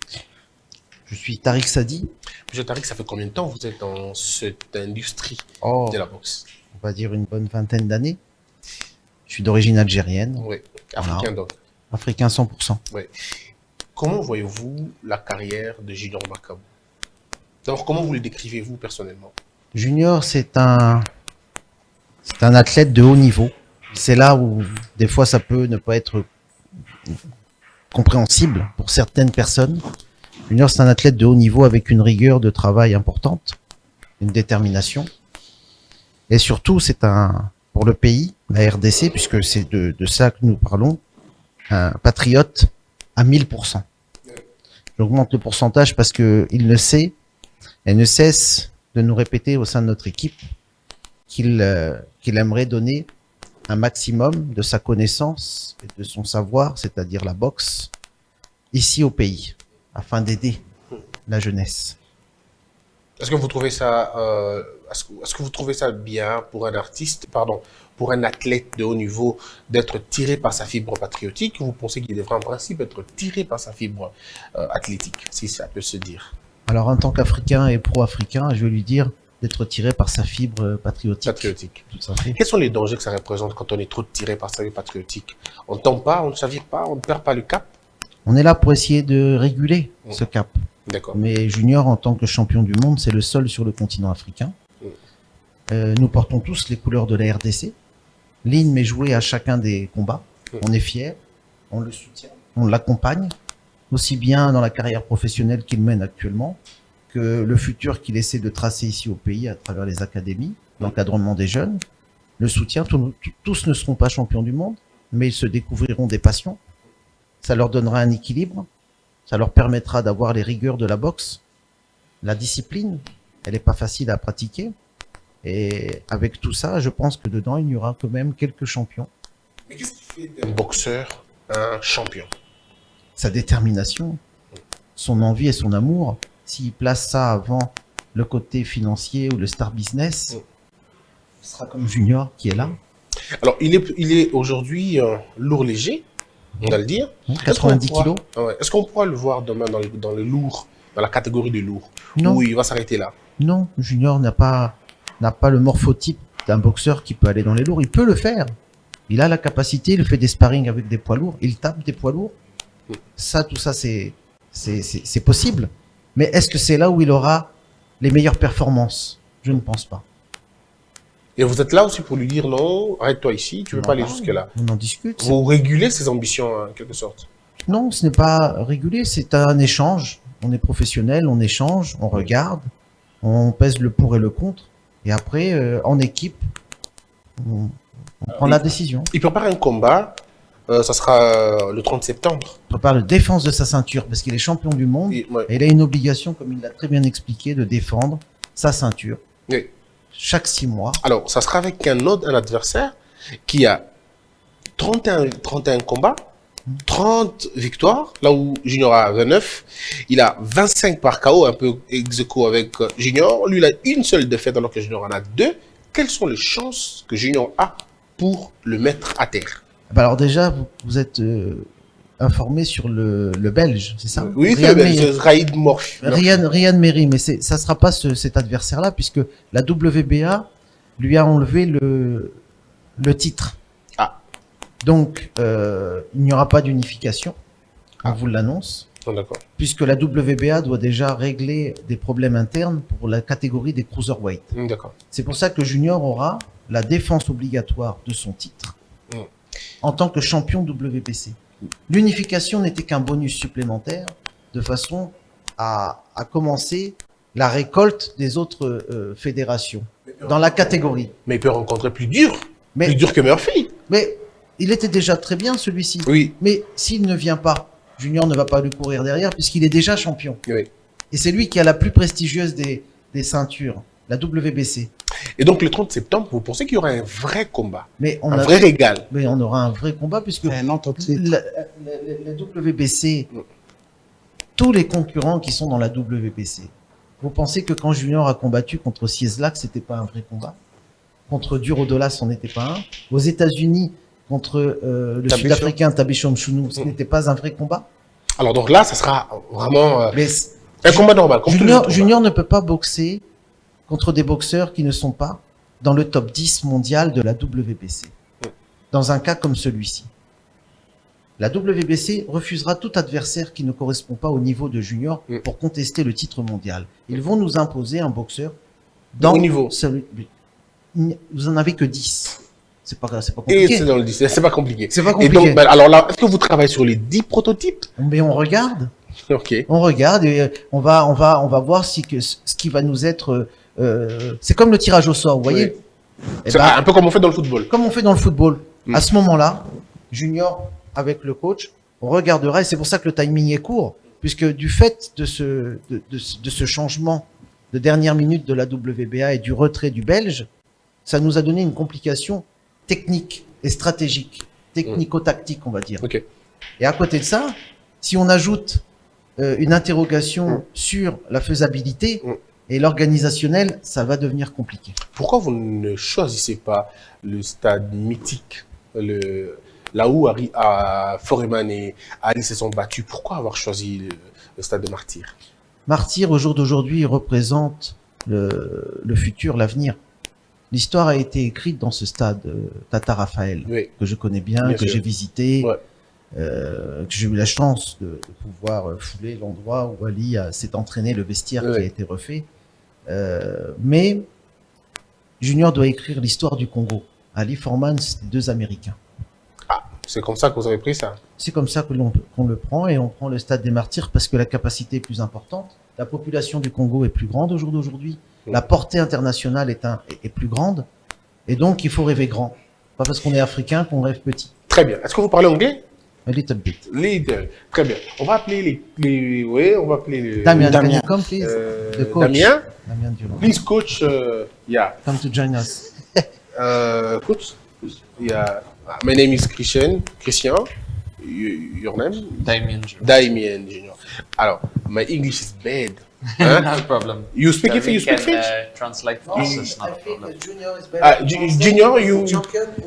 Je suis Tariq Sadi. Monsieur Tariq, ça fait combien de temps vous êtes dans cette industrie de la boxe? On va dire une bonne vingtaine d'années. Je suis d'origine algérienne. Oui, africain donc. Africain 100%. Oui. Comment voyez-vous la carrière de Junior Makabu? D'abord, comment vous le décrivez-vous personnellement? Junior, c'est un athlète de haut niveau. C'est là où, des fois, ça peut ne pas être compréhensible pour certaines personnes. Junior, c'est un athlète de haut niveau avec une rigueur de travail importante, une détermination. Et surtout, c'est pour le pays, la RDC, puisque c'est de ça que nous parlons, un patriote à 1000%. J'augmente le pourcentage parce que il ne cesse de nous répéter au sein de notre équipe qu'il aimerait donner un maximum de sa connaissance et de son savoir, c'est-à-dire la boxe, ici au pays, afin d'aider la jeunesse. Est-ce que vous trouvez ça, est-ce que vous trouvez ça bien pour un artiste, pour un athlète de haut niveau, d'être tiré par sa fibre patriotique, ou vous pensez qu'il devrait en principe être tiré par sa fibre athlétique, si ça peut se dire? Alors, en tant qu'Africain et pro-africain, je vais lui dire d'être tiré par sa fibre patriotique. Tout à fait. Quels sont les dangers que ça représente quand on est trop tiré par sa fibre patriotique? On ne tombe pas, on ne chavire pas, on ne perd pas le cap? On est là pour essayer de réguler ce cap. D'accord. Mais Junior, en tant que champion du monde, c'est le seul sur le continent africain. Nous portons tous les couleurs de la RDC. L'hymne est joué à chacun des combats. On est fiers, on le soutient, on l'accompagne, aussi bien dans la carrière professionnelle qu'il mène actuellement, que le futur qu'il essaie de tracer ici au pays à travers les académies, l'encadrement des jeunes, le soutien. Tous ne seront pas champions du monde, mais ils se découvriront des passions. Ça leur donnera un équilibre. Ça leur permettra d'avoir les rigueurs de la boxe, la discipline, elle n'est pas facile à pratiquer. Et avec tout ça, je pense que dedans, il y aura quand même quelques champions. Mais qu'est-ce qui fait d'un boxeur un champion? Sa détermination, son envie et son amour. S'il place ça avant le côté financier ou le star business, ce sera comme Junior qui est là. Alors, il est aujourd'hui lourd léger, on va le dire. 90 kilos. Est-ce qu'on pourra le voir demain dans les lourds, dans la catégorie des lourds? Non. Ou il va s'arrêter là? Non, Junior n'a pas le morphotype d'un boxeur qui peut aller dans les lourds. Il peut le faire. Il a la capacité, il fait des sparring avec des poids lourds, il tape des poids lourds. Ça, tout ça, c'est possible. Mais est-ce que c'est là où il aura les meilleures performances? Je ne pense pas. Et vous êtes là aussi pour lui dire non, arrête-toi ici, tu ne veux pas aller jusque-là. On en discute. Vous régulez ses ambitions en quelque sorte. Non, ce n'est pas régulé, c'est un échange. On est professionnel, on échange, on regarde, on pèse le pour et le contre. Et après, en équipe, on prend la décision. Il prépare un combat, ça sera le 30 septembre. On prépare la défense de sa ceinture parce qu'il est champion du monde. Et il a une obligation, comme il l'a très bien expliqué, de défendre sa ceinture. Oui. Chaque 6 mois. Alors, ça sera avec un adversaire qui a 31 combats, 30 victoires, là où Junior a 29. Il a 25 par KO, un peu ex aequo avec Junior. Lui, il a une seule défaite alors que Junior en a 2. Quelles sont les chances que Junior a pour le mettre à terre? Alors déjà, vous êtes informé sur le Belge, c'est ça? Oui, c'est le Belge, Raïd Morphy. Ryan Merry, mais ça sera pas cet adversaire-là, puisque la WBA lui a enlevé le titre. Ah. Donc, il n'y aura pas d'unification, on vous l'annonce. Oh, d'accord. Puisque la WBA doit déjà régler des problèmes internes pour la catégorie des cruiserweight. D'accord. C'est pour ça que Junior aura la défense obligatoire de son titre en tant que champion WBC. L'unification n'était qu'un bonus supplémentaire de façon à commencer la récolte des autres fédérations dans la catégorie. Mais il peut rencontrer plus dur que Murphy. Mais il était déjà très bien celui-ci. Oui. Mais s'il ne vient pas, Junior ne va pas lui courir derrière puisqu'il est déjà champion. Oui. Et c'est lui qui a la plus prestigieuse des ceintures, la WBC. Et donc le 30 septembre, vous pensez qu'il y aura un vrai combat, mais un vrai régal? Mais on aura un vrai combat puisque la WBC, tous les concurrents qui sont dans la WBC, vous pensez que quand Junior a combattu contre Cieslak, c'était pas un vrai combat? Contre Durodola, ce n'était pas un. Aux États-Unis, contre le Sud-Africain Tabichon Chounou, ce n'était pas un vrai combat? Alors donc là, ça sera vraiment un combat normal. Junior ne peut pas boxer contre des boxeurs qui ne sont pas dans le top 10 mondial de la WBC. Dans un cas comme celui-ci. La WBC refusera tout adversaire qui ne correspond pas au niveau de Junior pour contester le titre mondial. Ils vont nous imposer un boxeur dans au niveau. Vous en avez que 10. C'est pas compliqué. Et c'est dans le 10, c'est pas compliqué. C'est pas compliqué. Et donc, alors là, est-ce que vous travaillez sur les 10 prototypes? Mais on regarde. Ok. On regarde et on va voir ce qui va nous être. C'est comme le tirage au sort, vous voyez. C'est un peu comme on fait dans le football. Comme on fait dans le football. À ce moment-là, Junior avec le coach, on regardera et c'est pour ça que le timing est court, puisque du fait de ce changement de dernière minute de la WBA et du retrait du Belge, ça nous a donné une complication technique et stratégique, technico-tactique, on va dire. Okay. Et à côté de ça, si on ajoute une interrogation sur la faisabilité et l'organisationnel, ça va devenir compliqué. Pourquoi vous ne choisissez pas le stade mythique, là où Foreman et Ali se sont battus? Pourquoi avoir choisi le stade de Martyr? Martyr, au jour d'aujourd'hui, représente le futur, l'avenir. L'histoire a été écrite dans ce stade Tata Raphaël, que je connais bien que j'ai visité, que j'ai eu la chance de pouvoir fouler l'endroit où Ali s'est entraîné, le vestiaire qui a été refait. Mais Junior doit écrire l'histoire du Congo. Ali Foreman, c'est 2 Américains. Ah, c'est comme ça que vous avez pris ça? C'est comme ça qu'on le prend, et on prend le stade des Martyrs parce que la capacité est plus importante. La population du Congo est plus grande au jour d'aujourd'hui. La portée internationale est plus grande. Et donc, il faut rêver grand. Pas parce qu'on est africain qu'on rêve petit. Très bien. Est-ce que vous parlez anglais? A little bit. Little. Très bien. On va appeler oui, on va appeler Damien, can you Damien. come, please? The coach. Damien. Damien Durand. Please, coach. Yeah. Come to join us. Coach. Yeah. My name is Christian. Your name? Damien Jr. Damien Junior. Alors, my English is bad. Huh? No problem. You speak David you speak can, French? Translate for us, it's not a problem. Junior is Junior,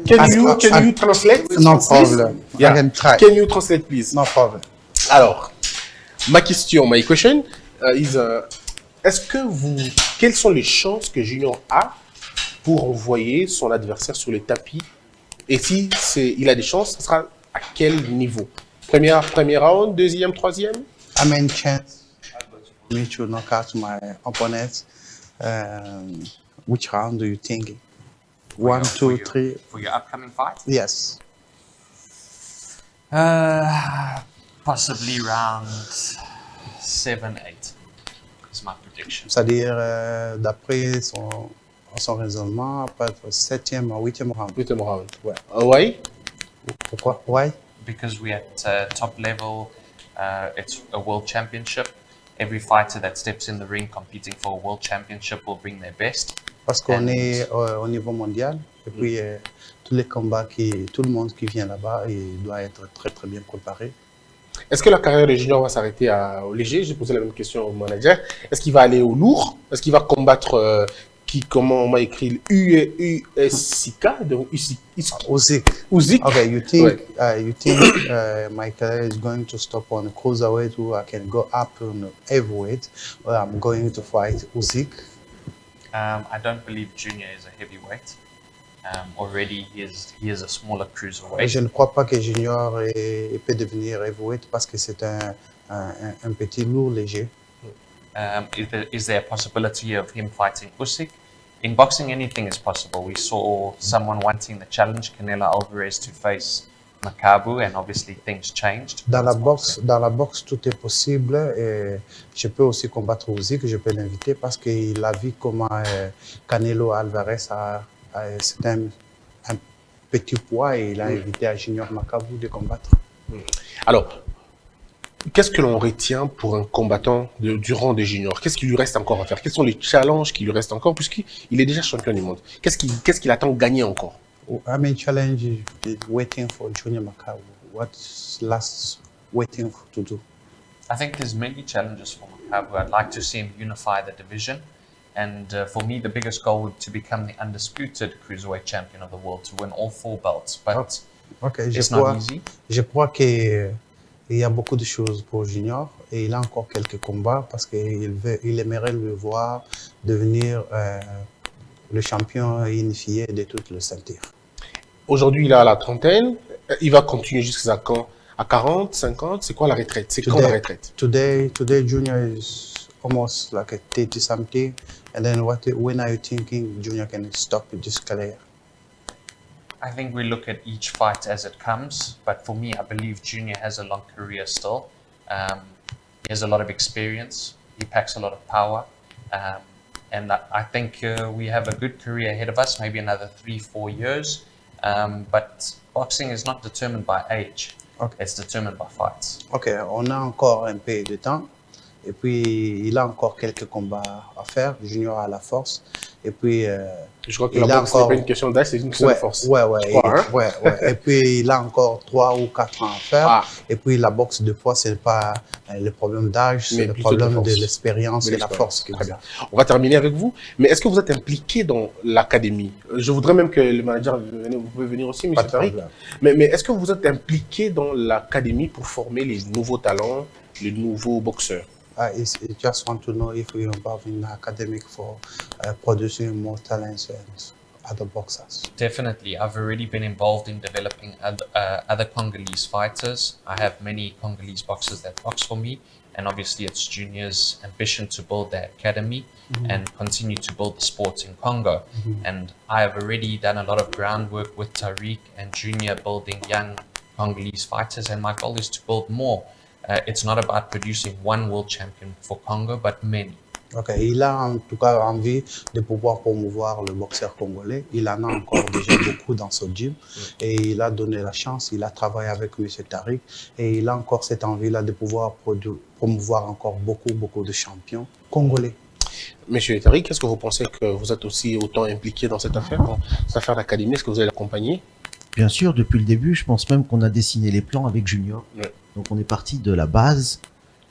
can you translate? No please? problem. Yeah. I can try. Can you translate, please? No problem. Alors, my question is, quelles sont les chances que Junior a pour envoyer son adversaire sur le tapis? Et si il a des chances, ce sera à quel niveau? Premier round, deuxième, troisième? I mean, chance me to knock out my opponent. Which round do you think? One, two, three. For your upcoming fight? Yes. Possibly round 7-8 is my prediction. C'est-à-dire, d'après son raisonnement, après le 7e ou 8e round. Deuxième round. Ouais. Why? Pourquoi? Why? Because we're at top level, it's a world championship. Every fighter that steps in the ring competing for a world championship will bring their best. Parce qu'on est au niveau mondial, et puis tous les combats, tout le monde qui vient là-bas, il doit être très très bien préparé. Est-ce que la carrière de Junior va s'arrêter au léger? J'ai posé la même question au manager. Est-ce qu'il va aller au lourd? Est-ce qu'il va combattre comment on m'a écrit USIK, donc Usyk. Usyk. Okay, you think my career is going to stop on cruiserweight, or I can go up on heavyweight, or I'm going to fight Usyk? I don't believe Junior is a heavyweight. Already he is a smaller cruiserweight. Je ne crois pas que Junior peut devenir heavyweight parce que c'est un petit lourd léger. Is there a possibility of him fighting Usyk? In boxing, anything is possible. We saw someone wanting the challenge, Canelo Alvarez, to face Makabu, and obviously things changed. Dans la boxe, tout est possible. Et je peux aussi combattre Usyk, je peux l'inviter parce qu'il a vu comment Canelo Alvarez c'est un petit poids et il a invité à Junior Makabu de combattre. Alors, qu'est-ce que l'on retient pour un combattant du rang de Junior? Qu'est-ce qu'il lui reste encore à faire? Quels sont les challenges qui lui restent encore, puisqu'il est déjà champion du monde? Qu'est-ce qu'il attend de gagner encore? I mean, challenge is waiting for Junior Makabu. What's last waiting to do? I think there's many challenges for Makabu. I'd like to see him unify the division. And for me, the biggest goal would to become the undisputed cruiserweight champion of the world, to win all 4 belts. But it's not easy. Je crois qu'il y a beaucoup de choses pour Junior et il a encore quelques combats parce qu'il aimerait le voir devenir le champion unifié de toute le ceinture. Aujourd'hui, il est à la trentaine. Il va continuer jusqu'à quand? À 40, 50? C'est quoi la retraite? C'est quand la retraite? Today, Junior is almost like a 30-something. And then when are you thinking Junior can stop this career? I think we look at each fight as it comes. But for me, I believe Junior has a long career still. He has a lot of experience. He packs a lot of power. And I think we have a good career ahead of us, maybe another 3-4 years. But boxing is not determined by age. Okay. It's determined by fights. Ok, on a encore un peu de temps. Et puis, il a encore quelques combats à faire. Junior a la force. Et puis, je crois que la boxe, c'est pas une question d'âge, c'est une question de force. Ouais. Ouais. Et puis, il a encore 3 ou 4 ans à faire. Et puis, la boxe, de fois, c'est pas le problème d'âge, c'est le problème de l'expérience et la force. Très bien. On va terminer avec vous. Mais est-ce que vous êtes impliqué dans l'académie? Je voudrais même que le manager, vous pouvez venir aussi, M. Tariq. Mais est-ce que vous êtes impliqué dans l'académie pour former les nouveaux talents, les nouveaux boxeurs? I just want to know if you're involved in the academic for producing more talents and other boxers. Definitely. I've already been involved in developing other Congolese fighters. I have many Congolese boxers that box for me. And obviously it's Junior's ambition to build their academy and continue to build the sport in Congo. And I have already done a lot of groundwork with Tariq and Junior building young Congolese fighters. And my goal is to build more. It's not about producing one world champion for Congo, but many. Ok, il a en tout cas envie de pouvoir promouvoir le boxeur congolais. Il en a encore déjà beaucoup dans ce gym et il a donné la chance. Il a travaillé avec M. Tariq et il a encore cette envie-là de pouvoir promouvoir encore beaucoup de champions congolais. Monsieur Tariq, est-ce que vous pensez que vous êtes aussi autant impliqué dans cette affaire d'académie? Est-ce que vous allez l'accompagner? Bien sûr, depuis le début, je pense même qu'on a dessiné les plans avec Junior. Ouais. Donc on est parti de la base.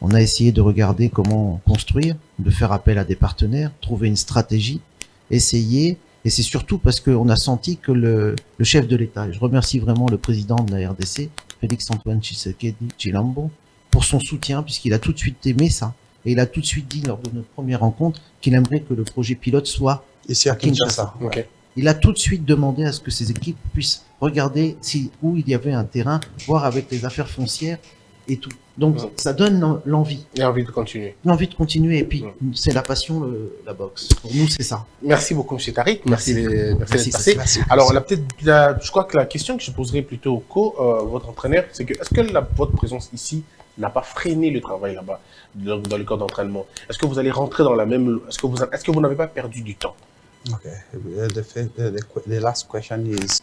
On a essayé de regarder comment construire, de faire appel à des partenaires, trouver une stratégie, essayer. Et c'est surtout parce qu'on a senti que le chef de l'État, et je remercie vraiment le président de la RDC, Félix-Antoine Tshisekedi Tshilombo, pour son soutien, puisqu'il a tout de suite aimé ça. Et il a tout de suite dit lors de notre première rencontre qu'il aimerait que le projet pilote soit ici à Kinshasa. Ok. Il a tout de suite demandé à ce que ces équipes puissent regarder où il y avait un terrain, voir avec les affaires foncières et tout. Donc ça donne l'envie. Et envie de continuer. L'envie de continuer. Et puis c'est la passion, la boxe. Pour nous, c'est ça. Merci beaucoup, M. Tariq. Merci d'être passé. Merci. Alors, je crois que la question que je poserai plutôt au votre entraîneur, c'est que est-ce que votre présence ici n'a pas freiné le travail là-bas, dans le camp d'entraînement? Est-ce que vous allez rentrer dans la même... Est-ce que vous n'avez pas perdu du temps? Okay. The last question is,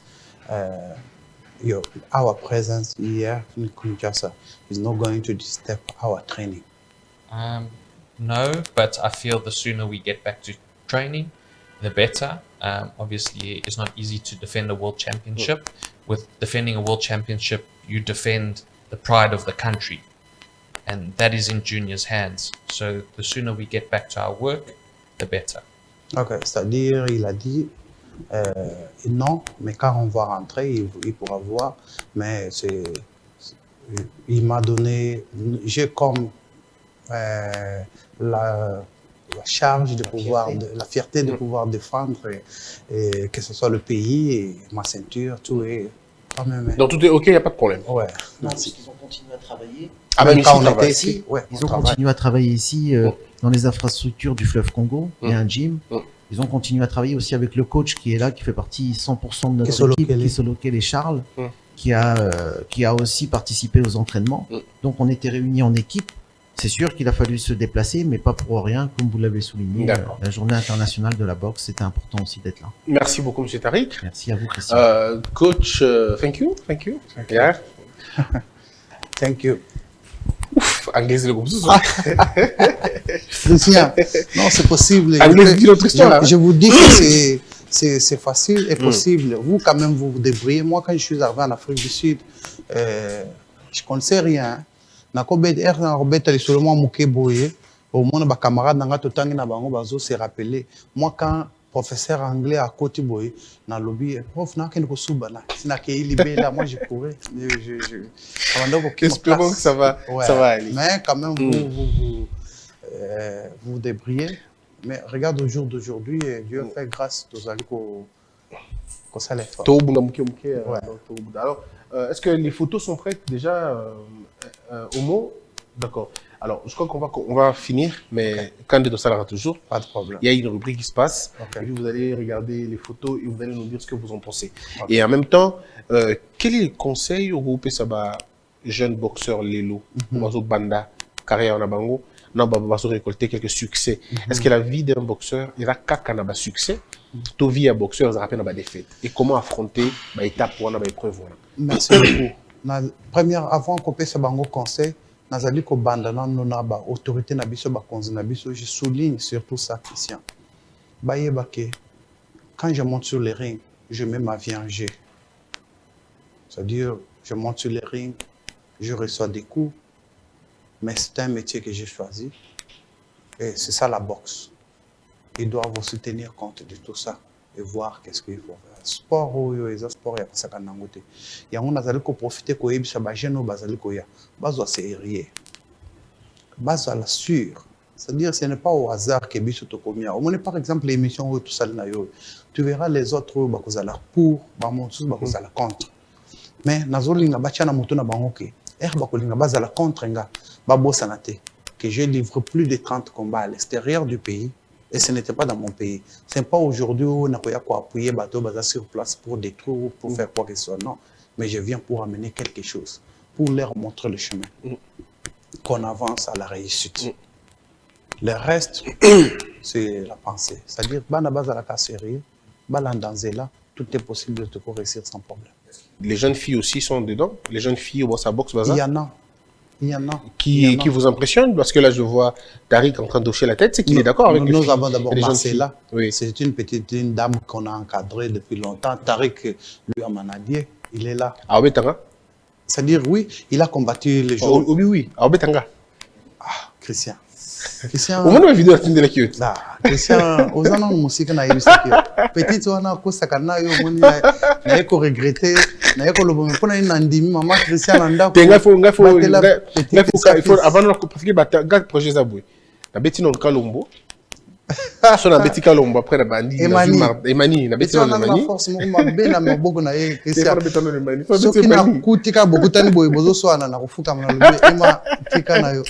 our presence here in Kinshasa is not going to disturb our training. No, but I feel the sooner we get back to training, the better. Obviously, it's not easy to defend a world championship. With defending a world championship, you defend the pride of the country, and that is in Junior's hands. So the sooner we get back to our work, the better. Ok, c'est-à-dire, il a dit non, mais quand on va rentrer, il pourra voir. Mais il m'a donné, j'ai comme la charge de pouvoir, la fierté de pouvoir défendre, et que ce soit le pays et ma ceinture, tout est quand même. Donc tout est OK, il n'y a pas de problème. Ouais, Non, merci. parce qu'ils ont continué à travailler. Ah, même ici, quand on travaille. était ici, ouais, Ils on ont travaille. continué à travailler ici dans les infrastructures du fleuve Congo. Il y a un gym. Ils ont continué à travailler aussi avec le coach qui est là, qui fait partie 100% de notre Kisolo équipe, Kelly. Kisolo Kelly Charles, qui a aussi participé aux entraînements. Donc on était réunis en équipe. C'est sûr qu'il a fallu se déplacer, mais pas pour rien, comme vous l'avez souligné. D'accord. La journée internationale de la boxe, c'était important aussi d'être là. Merci beaucoup, M. Tariq. Merci à vous, Christian. Coach, thank you. Yeah. Thank you. Anglais, c'est le groupe. Christian, non, c'est possible. Anglais, dis notre histoire. Je vous dis que c'est facile et possible. Vous, quand même, vous vous débrouillez. Moi, quand je suis arrivé en Afrique du Sud, je ne connaissais rien. Au moins, mes camarades se rappeler. Moi, quand professeur anglais à côté boy na lobby prof na ken ko suba na sina ke libela moi je pourrais espérons que ça va aller. Mais quand même vous débrouillez. Mais regarde au jour d'aujourd'hui, Dieu fait grâce aux alliés qu'on s'allait faire. Alors, est-ce que les photos sont prêtes déjà au mot? D'accord. Alors, je crois qu'on va finir, mais quand de Salara toujours, pas de problème. Il y a une rubrique qui se passe, et puis vous allez regarder les photos et vous allez nous dire ce que vous en pensez. Et en même temps, quel est le conseil au groupe Saba jeune boxeur Lelo, Omazo Banda, carrière en Abango, non, va se récolter quelques succès. Est-ce que la vie d'un boxeur, il y a un succès, ta vie à boxeur, il y a une défaite. Et comment affronter l'étape pour une épreuve? Merci beaucoup. Première, avant qu'on puisse Bango conseil, nazali ko banda na nona ba autorité na biso ba konzi na biso, je souligne surtout ça, Christian. Bayebake, quand je monte sur les rings, je mets ma vie en jeu. C'est-à-dire, je monte sur les rings, je reçois des coups, mais c'est un métier que j'ai choisi. Et c'est ça la boxe. Ils doivent aussi tenir compte de tout ça et voir qu'est-ce qu'il faut faire. Sport, sport, il y a un profiter ko yebisa ba jeune bazali ko ya bazwa sérieux bazwa la sûr, c'est-à-dire ce n'est pas au hasard que biso to komia on est par exemple l'émission où tout ça na yo tu verras les autres ba kozala pour ba montus ba kozala contre mais nazolinga bachana moto na bango ke ba kolinga bazala contre nga ba bosana te que je livre plus de 30 combats à l'extérieur du pays. Et ce n'était pas dans mon pays. Ce n'est pas aujourd'hui où on a appuyer bateau sur place pour détruire ou pour faire quoi que ce soit. Non. Mais je viens pour amener quelque chose, pour leur montrer le chemin. Qu'on avance à la réussite. Le reste, c'est la pensée. C'est-à-dire, bana base à la casserie, balandanzela, tout est possible de te réussir sans problème. Les jeunes filles aussi sont dedans. Les jeunes filles au boss à boxe Il bazar. y en a. Il y en a. Qui vous impressionne parce que là je vois Tariq en train de hocher la tête, c'est qu'il est d'accord avec nous avons d'abord les jeunes Marcella. filles. Oui. C'est une dame qu'on a encadrée depuis longtemps. Tariq, lui, à Manadier, il est là. Ah, Betanga. C'est-à-dire, oui, il a combattu les Oh, jours. oui. Ah, Betanga. Ah, Christian. Christian. Au moins, la vidéo de la cute. Là, Christian, aux ans de musique, on a eu ça. Petite, on a causé ça, on a eu regretter. Na yeko lobo mpona ni ndimi mama Christian anda ko il faut avant parce que ba projet za boy na beti non kalombo so na beti kalombo après na bandi Emani na beti non Emani force mo mabe na maboko na ye Christian so ki na kutika bokutani boy bozo so ana na kufuka na lobe ema tika na yo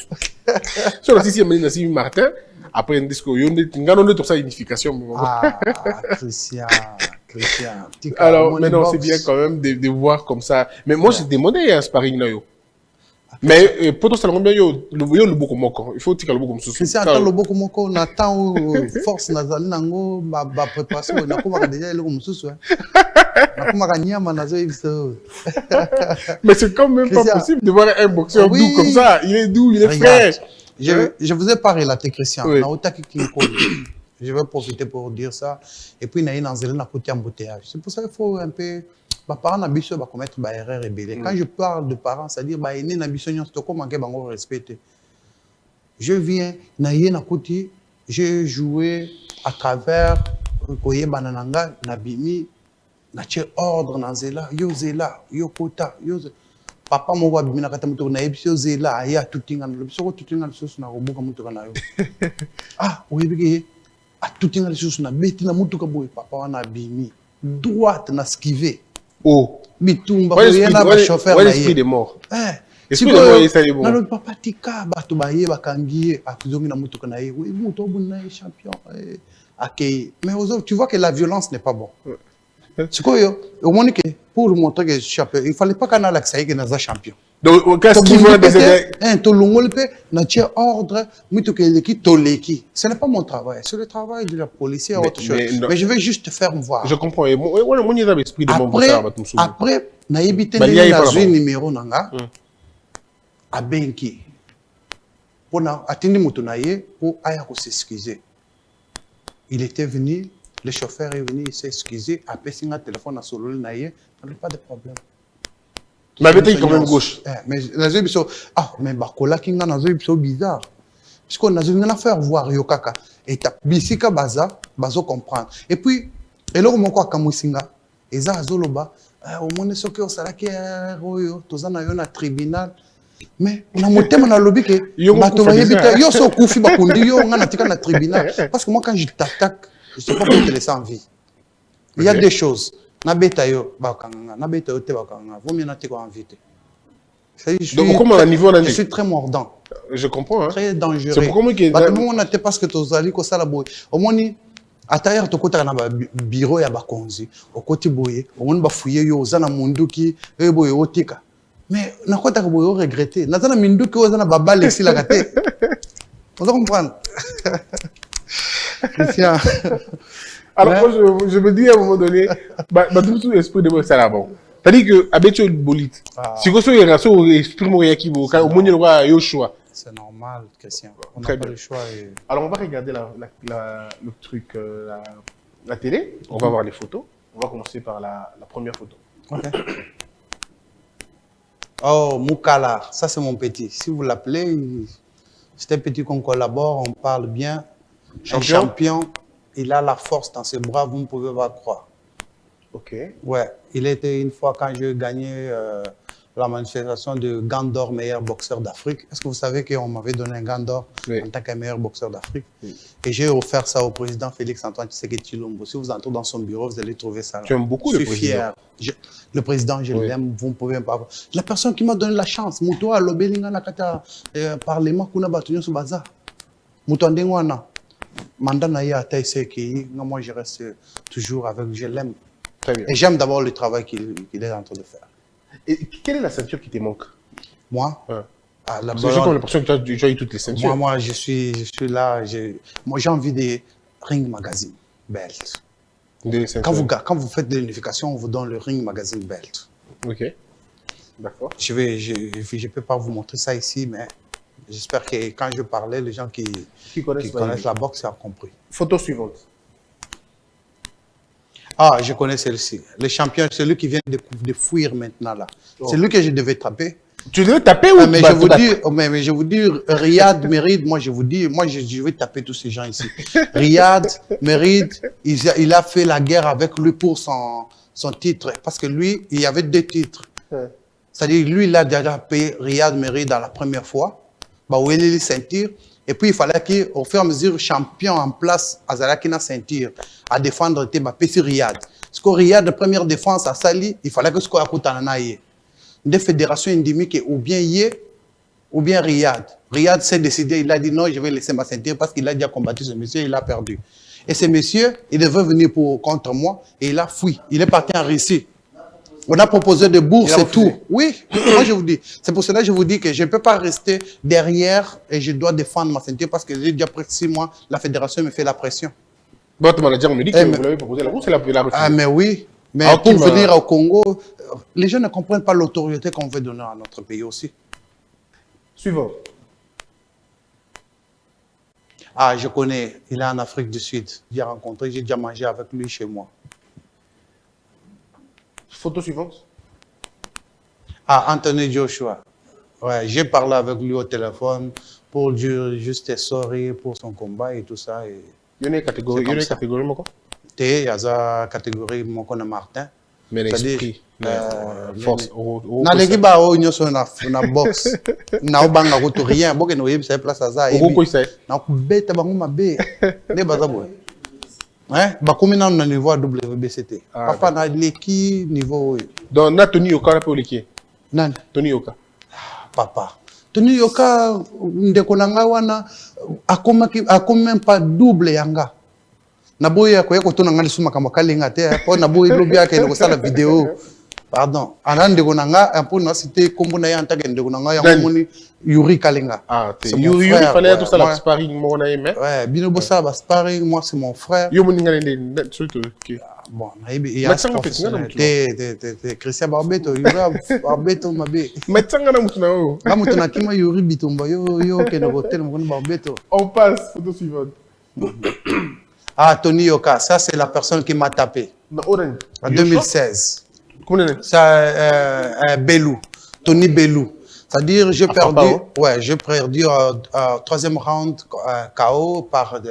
so na sisi Emani na si Martin après un disco yo ngano ndo ça unification ah Christian. Alors, maintenant, c'est bien quand même de voir comme ça. Mais moi, j'ai demandé un sparring là. Mais potentiellement, le beaucoup moko. Il faut que le beaucoup comme ça. Le beaucoup moko, on attend force nazali nango, ba préparation. On a comment déjà le comme ça. On a comment gagner manager ça. Mais c'est quand même pas possible de voir un boxeur doux comme ça. Il est doux, il est frais. Je vous ai pas relaté Christian. Na otaki kinko. Je vais profiter pour dire ça. Et puis, il y a un côté embouteillage. C'est pour ça qu'il faut un peu. Les parents ont commettre des erreurs rebelles. Quand je parle de parents, c'est-à-dire qu'ils ont respecté. Je viens, j'ai joué à travers Koye Banananga, Nabimi, Nache ordre dans Zela, Yo Zela, Yo Kota, Yo Papa mwa bimina kata mutu na ebisio Zela, aya tutinga na lobisoko tutinga soso na robuka mutu kana yo. Ah, oyebike a tout un ressource na beti na mutuka boy papa wana bimi droite na skiver oh bitumba ko yana ba chauffeur na esprit de mort esprit de mort est bon na le papa tika bato baye bakangiye akuzongi na mutuka na ye oui mutu obuna champion akei mais tu vois que la violence n'est pas bon c'est quoi yo au moins que pour montrer que champion il fallait pas kana l'accès que na champion. Donc, qu'est-ce qu'il faut des ordre, ce n'est pas mon travail, c'est le travail de la police et autre chose. Mais je vais juste te faire voir. Je comprends. Moi, l'esprit de mon bossard. Après, na yebite na numéro nanga, à Benki. Pour atteindre mon tonaye, pour aya s'excuser. Il était venu, le chauffeur est venu s'excuser, après il a un téléphone à solo naye, il n'y a pas de problème. Mais avec quand même gauche. Mais nazo biso mais bakola kinga nazo biso bizarre. Parce qu'on a besoin de faire voir yokaka et ta bisika baza bazo comprendre. Et puis eloko moko akamusinga eza azoloba au monde soki osalaki oyo tozana yo na tribunal. Mais on a motema na lobi ke bato bayebita yo so kufi bakundi yo nga na tika na tribunal parce que moi quand je t'attaque je sais pas comment te laisser en vie. Il y a des choses. Nabeta yo bakanga nabeta yo te bakanga vaut mieux naté ko invité. Donc comment à niveau je suis très mordant. Je comprends hein. Très dangereux. C'est pourquoi moi qui ba tout monde naté parce que tozali ko sala boy. Au moins ni atayar to kota na ba bureau ya bakonzi au côté boye au moins ba fouiller yo zana munduki e boye otika. Mais na kota ko boye regretter. Na zana minduki o zana baba lesi la kate. On doit comprendre. Christian. Alors, moi, je me dis à un moment donné, tout l'esprit de moi, c'est là bon. C'est-à-dire que, avec le bolide, si vous avez un esprit de qui vous au moins, il y aura un choix. C'est normal, Christian. On n'a pas le choix. Alors, on va regarder le truc, la télé. On va voir les photos. On va commencer par la première photo. Okay. Oh, Moukala, ça c'est mon petit. Si vous l'appelez, c'est un petit qu'on collabore, on parle bien. Champion. Un champion. Il a la force dans ses bras, vous ne pouvez pas croire. Ok. Ouais, il était une fois quand j'ai gagné la manifestation de gant d'or meilleur boxeur d'Afrique. Est-ce que vous savez qu'on m'avait donné un gant d'or en tant que meilleur boxeur d'Afrique? Et j'ai offert ça au président Félix-Antoine Tshisekedi Tshilombo. Si vous entrez dans son bureau, vous allez trouver ça là. Tu aimes beaucoup le président? Je suis fier. Le président, je l'aime, vous ne pouvez pas voir. La personne qui m'a donné la chance, Mouto à l'Obelinga Nakata, Parlement Kuna Batunyo Subaza. Mouto Andengwana. Mandat Naya Taïseki, moi je reste toujours avec, je l'aime. Très bien. Et j'aime d'abord le travail qu'il est en train de faire. Et quelle est la ceinture qui te manque? Moi, Ah, Parce que j'ai comme l'impression que tu as eu toutes les ceintures. moi, je suis là. Moi, j'ai envie des Ring Magazine Belt. Des ceintures. Quand vous faites de l'unification, on vous donne le Ring Magazine Belt. Ok. D'accord. Je ne peux pas vous montrer ça ici, mais j'espère que quand je parlais, les gens qui connaissent la boxe ont compris. Photo suivante. Ah, je connais celle-ci. Le champion, celui qui vient de fuir maintenant là. Oh. C'est lui que je devais taper. Tu devais taper ou mais, je vous dis, Riyad, Merid, moi je vais taper tous ces gens ici. Riyad, Merid, il a fait la guerre avec lui pour son titre. Parce que lui, il y avait 2 titres. C'est-à-dire, lui, il a déjà payé Riyad, Merid dans la première fois. Bah, où il est ceinture. Et puis, il fallait qu'au fur et à mesure, champion en place, Azalakina ceinture, à défendre Petit Riyad. Parce que Riyad, première défense à Sali, il fallait que ce soit Koutananaye. Des fédérations endémiques, ou bien Yé, ou bien Riyad. Riyad s'est décidé, il a dit non, je vais laisser ma ceinture parce qu'il a déjà combattu ce monsieur, il a perdu. Et ce monsieur, il devait venir contre moi et il a fui. Il est parti en Russie. On a proposé des bourses et tout. Oui, moi je vous dis. C'est pour cela que je vous dis que je ne peux pas rester derrière et je dois défendre ma ceinture parce que j'ai déjà presque 6 mois, la fédération me fait la pression. Bon, tu m'as dit, on me dit que vous l'avez proposé la bourse et la refusé. Ah, mais oui. Mais pour venir au Congo, les gens ne comprennent pas l'autorité qu'on veut donner à notre pays aussi. Suivant. Ah, je connais. Il est en Afrique du Sud. J'ai rencontré, j'ai déjà mangé avec lui chez moi. Photo suivante. Ah, Anthony Joshua. Ouais, j'ai parlé avec lui au téléphone pour dire juste sorry pour son combat et tout ça. Et il y a une catégorie, mon il y a une catégorie, mon connaît Martin. Mais l'esprit, force. Na l'équipe a union sur na box. Na obanga ko rien, bo ke no yeb sa place za et ko sai. Na ko beta bango mabe. Ne bazabo. Hein? Ba komi na niveau WBCT. Papa na l'équipe niveau. Donc na Tony Yoka pour l'équipe. Nan Tony Yoka. Papa. Tony Yoka ndeko na nga wana akoma même pas double yanga. Naboya ko yako tona ngali suma kama kalinga te po naboya lobi yake ko sala vidéo. Pardon. Anande ko nanga pour na cité kombo na yanta ke ndeko nanga ya moni Yuri Kalinga. Ah, Yuri fallait tout ça la sparring mo na yeme. Ouais, bino bo ça sparring, moi c'est mon frère. Yo moni ngale surtout OK. Bon, il y a Christian Barbeto, Yuri Barbeto mabe. Metanga na mutuna o. Na mutuna kima Yuri Bitumba yo ke no hotel mo Barbeto. On passe photo suivante. Ah, Tony Yoka, ça c'est la personne qui m'a tapé. En 2016. Ça, Belou. Tony Belou. C'est-à-dire, j'ai perdu au 3e round KO par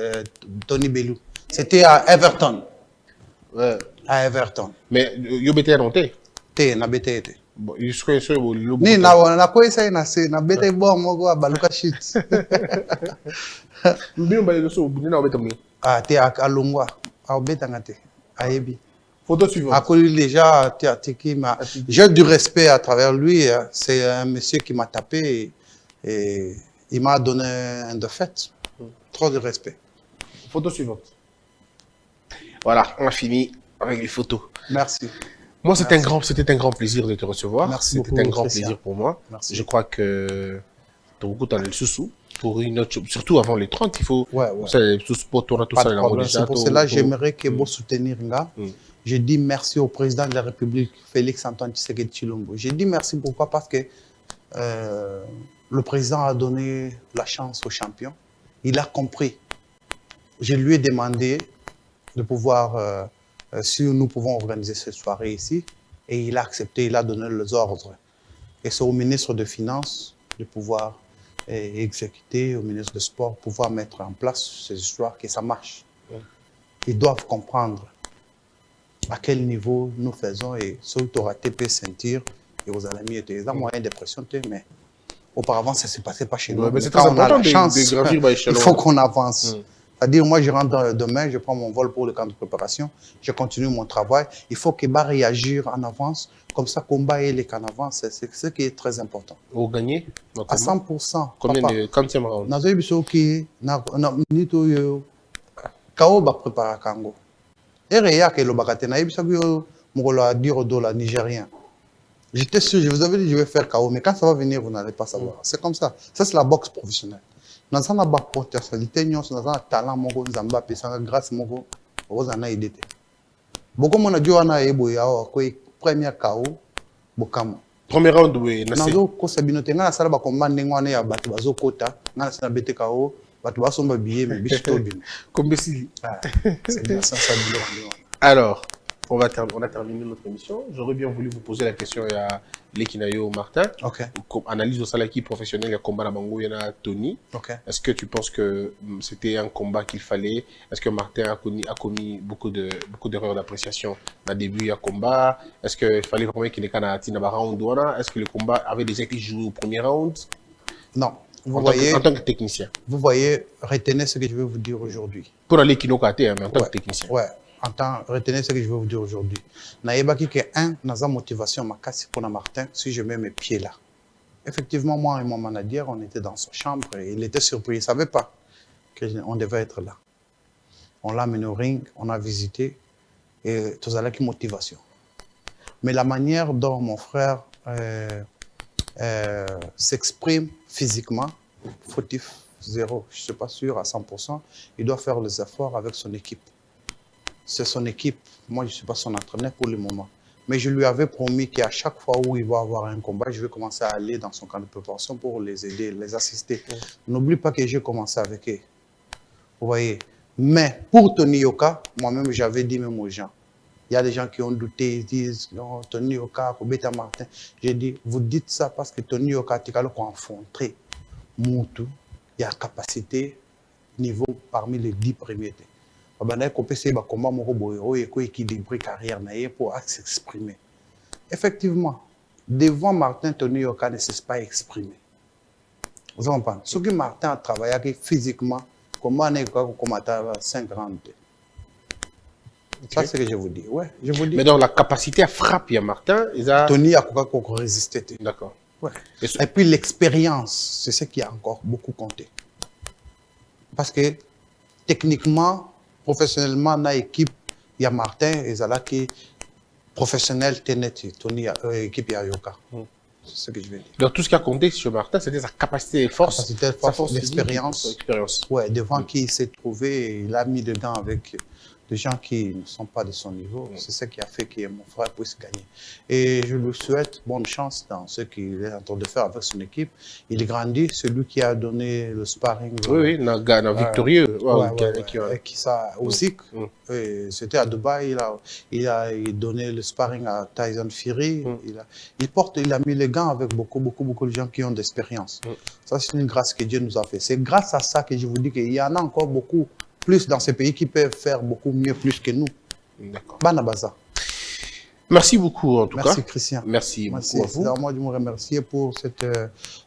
Tony Belou. C'était à Everton. Ouais. À Everton. Mais yo bete monté. Na bete. Bon, il se sur le ni na ko esa na bete bon moko abaluka shit. Mbino balé so na bete mo. Ah, t'es à Longwa, à Obetangate, à Ebi. Photo suivante. À lui déjà, j'ai du respect à travers lui. C'est un monsieur qui m'a tapé et il m'a donné un défaite. Trop de respect. Photo suivante. Voilà, on a fini avec les photos. Merci. Moi, c'était un grand plaisir de te recevoir. Merci beaucoup. C'était un grand plaisir pour moi. Merci. Je crois que tu as beaucoup de sous pour une autre, surtout avant les 30, il faut. Ouais. Tout sport, tout ça. C'est pour cela que j'aimerais que vous soutenir. Je dis merci au président de la République, Félix Antoine Tshisekedi Tshilombo. Je dis merci pourquoi? Parce que le président a donné la chance aux champions. Il a compris. Je lui ai demandé de pouvoir, si nous pouvons organiser cette soirée ici, et il a accepté, il a donné les ordres. Et c'est au ministre des Finances de pouvoir exécuter, au ministre du Sport, pouvoir mettre en place ces histoires, que ça marche. Ils doivent comprendre à quel niveau nous faisons et surtout au TP sentir et aux amis et des moyens de pression, mais auparavant ça ne s'est passé pas chez nous. Mais c'est très important de gravir il faut qu'on avance. C'est-à-dire, moi je rentre demain, je prends mon vol pour le camp de préparation, je continue mon travail. Il faut qu'il va réagir en avance, comme ça combat et les en avance, c'est ce qui est très important. Au gagner à 100%. Combien de quantième round? Nous avons dit KO va préparer Kango. Et Réa, qui est le Bakate, n'a pas dit au dollar nigérien. J'étais sûr, je vous avais dit, je vais faire KO, mais quand ça va venir, vous n'allez pas savoir. C'est comme ça. Ça, c'est la boxe professionnelle. Dans la potentialité, dans un talent, mon Zamba, puis ça, grâce à mon vous en a aidé. Beaucoup de gens ont dit, premier KO, Bokamo. Premier round, oui. Nazo ko sabinote ngana sala ba combat ndengwane ya bato bazo kota ngana sala bete KO bato basomba billet mais bicho to bin. Comme si. C'est bien ça bilo. Alors, on a terminé notre émission. J'aurais bien voulu vous poser la question à Lekinayo Martin. OK. Analyse au salaki professionnel, il y a combat à Bango, il y en a Tony. OK. Est-ce que tu penses que c'était un combat qu'il fallait? Est-ce que Martin a commis beaucoup d'erreurs d'appréciation au début du combat? Est-ce qu'il fallait vraiment qu'il ait un round? Est-ce que le combat avait déjà été joué au premier round? Non. Vous En voyez, tant que technicien. vous voyez, retenez ce que je vais vous dire aujourd'hui. Pour aller Kinokate, mais en tant que technicien. Ouais. Retenez ce que je vais vous dire aujourd'hui. Naïbaki que naza motivation ma casse pour Martin si je mets mes pieds là. Effectivement, moi et mon manager, on était dans sa chambre et il était surpris. Il ne savait pas qu'on devait être là. On l'a mené au ring, on a visité et tout ça là qui motivation. Mais la manière dont mon frère s'exprime physiquement, fautif, zéro, je ne suis pas sûr à 100%, il doit faire les efforts avec son équipe. C'est son équipe. Moi, je ne suis pas son entraîneur pour le moment. Mais je lui avais promis qu'à chaque fois où il va avoir un combat, je vais commencer à aller dans son camp de préparation pour les aider, les assister. N'oublie pas que j'ai commencé avec eux. Vous voyez. Mais pour Tony Yoka, moi-même, j'avais dit même aux gens. Il y a des gens qui ont douté, ils disent, non, Tony Yoka, Kobeta Martin. J'ai dit, vous dites ça parce que Tony Yoka, tu as confronté Moutou, il y a capacité, niveau parmi les 10 premiers. Pour s'exprimer. Effectivement, devant Martin, Tony Yoka ne cesse pas exprimer. Vous comprenez? Ce que Martin a travaillé physiquement, comment on est comme 5 rounds. Ça, c'est ce que je vous dis. Ouais, je vous dis. Mais dans la capacité à frapper à Martin, Tony a résisté. D'accord. Ouais. Et puis l'expérience, c'est ce qui a encore beaucoup compté. Parce que techniquement, professionnellement, dans l'équipe, il y a Martin et Zala qui professionnel, Tony, équipe Yoka. C'est ce que je veux dire. Donc tout ce qui a compté sur Martin, c'était sa capacité et force. Sa force, l'expérience. Ouais, devant qui il s'est trouvé, il a mis dedans avec des gens qui ne sont pas de son niveau. C'est ce qui a fait que mon frère puisse gagner. Et je lui souhaite bonne chance dans ce qu'il est en train de faire avec son équipe. Il grandit, celui qui a donné le sparring. Oui, victorieux. Qui ça aussi. C'était à Dubaï, il a donné le sparring à Tyson Fury. Il a mis les gants avec beaucoup de gens qui ont d'expérience. Ça, c'est une grâce que Dieu nous a fait. C'est grâce à ça que je vous dis qu'il y en a encore beaucoup plus dans ces pays qui peuvent faire beaucoup mieux, plus que nous. D'accord. Banabaza. Merci beaucoup en tout cas. Merci Christian. Merci beaucoup à vous. C'est à moi de me remercier pour cette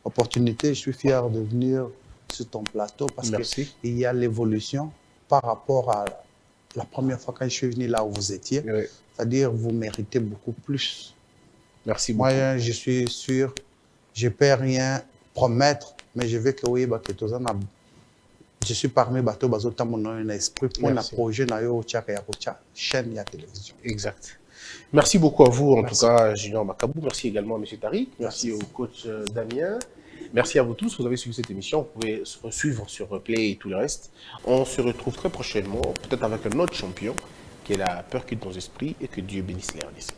opportunité. Je suis fier de venir sur ton plateau parce qu'il y a l'évolution par rapport à la première fois quand je suis venu là où vous étiez. Oui. C'est-à-dire vous méritez beaucoup plus. Merci beaucoup. Moi, je suis sûr, je ne peux rien promettre, mais je veux que oui, je suis parmi bateau bazota mon esprit pour un projet na yo chaîne ya télévision. Exact. Merci beaucoup à vous en tout cas Junior Makabou, merci également à M. Tariq, merci au coach Damien. Merci à vous tous, vous avez suivi cette émission, vous pouvez se suivre sur Replay et tout le reste. On se retrouve très prochainement, peut-être avec un autre champion qui est la peur quitte nos esprits et que Dieu bénisse les RDC.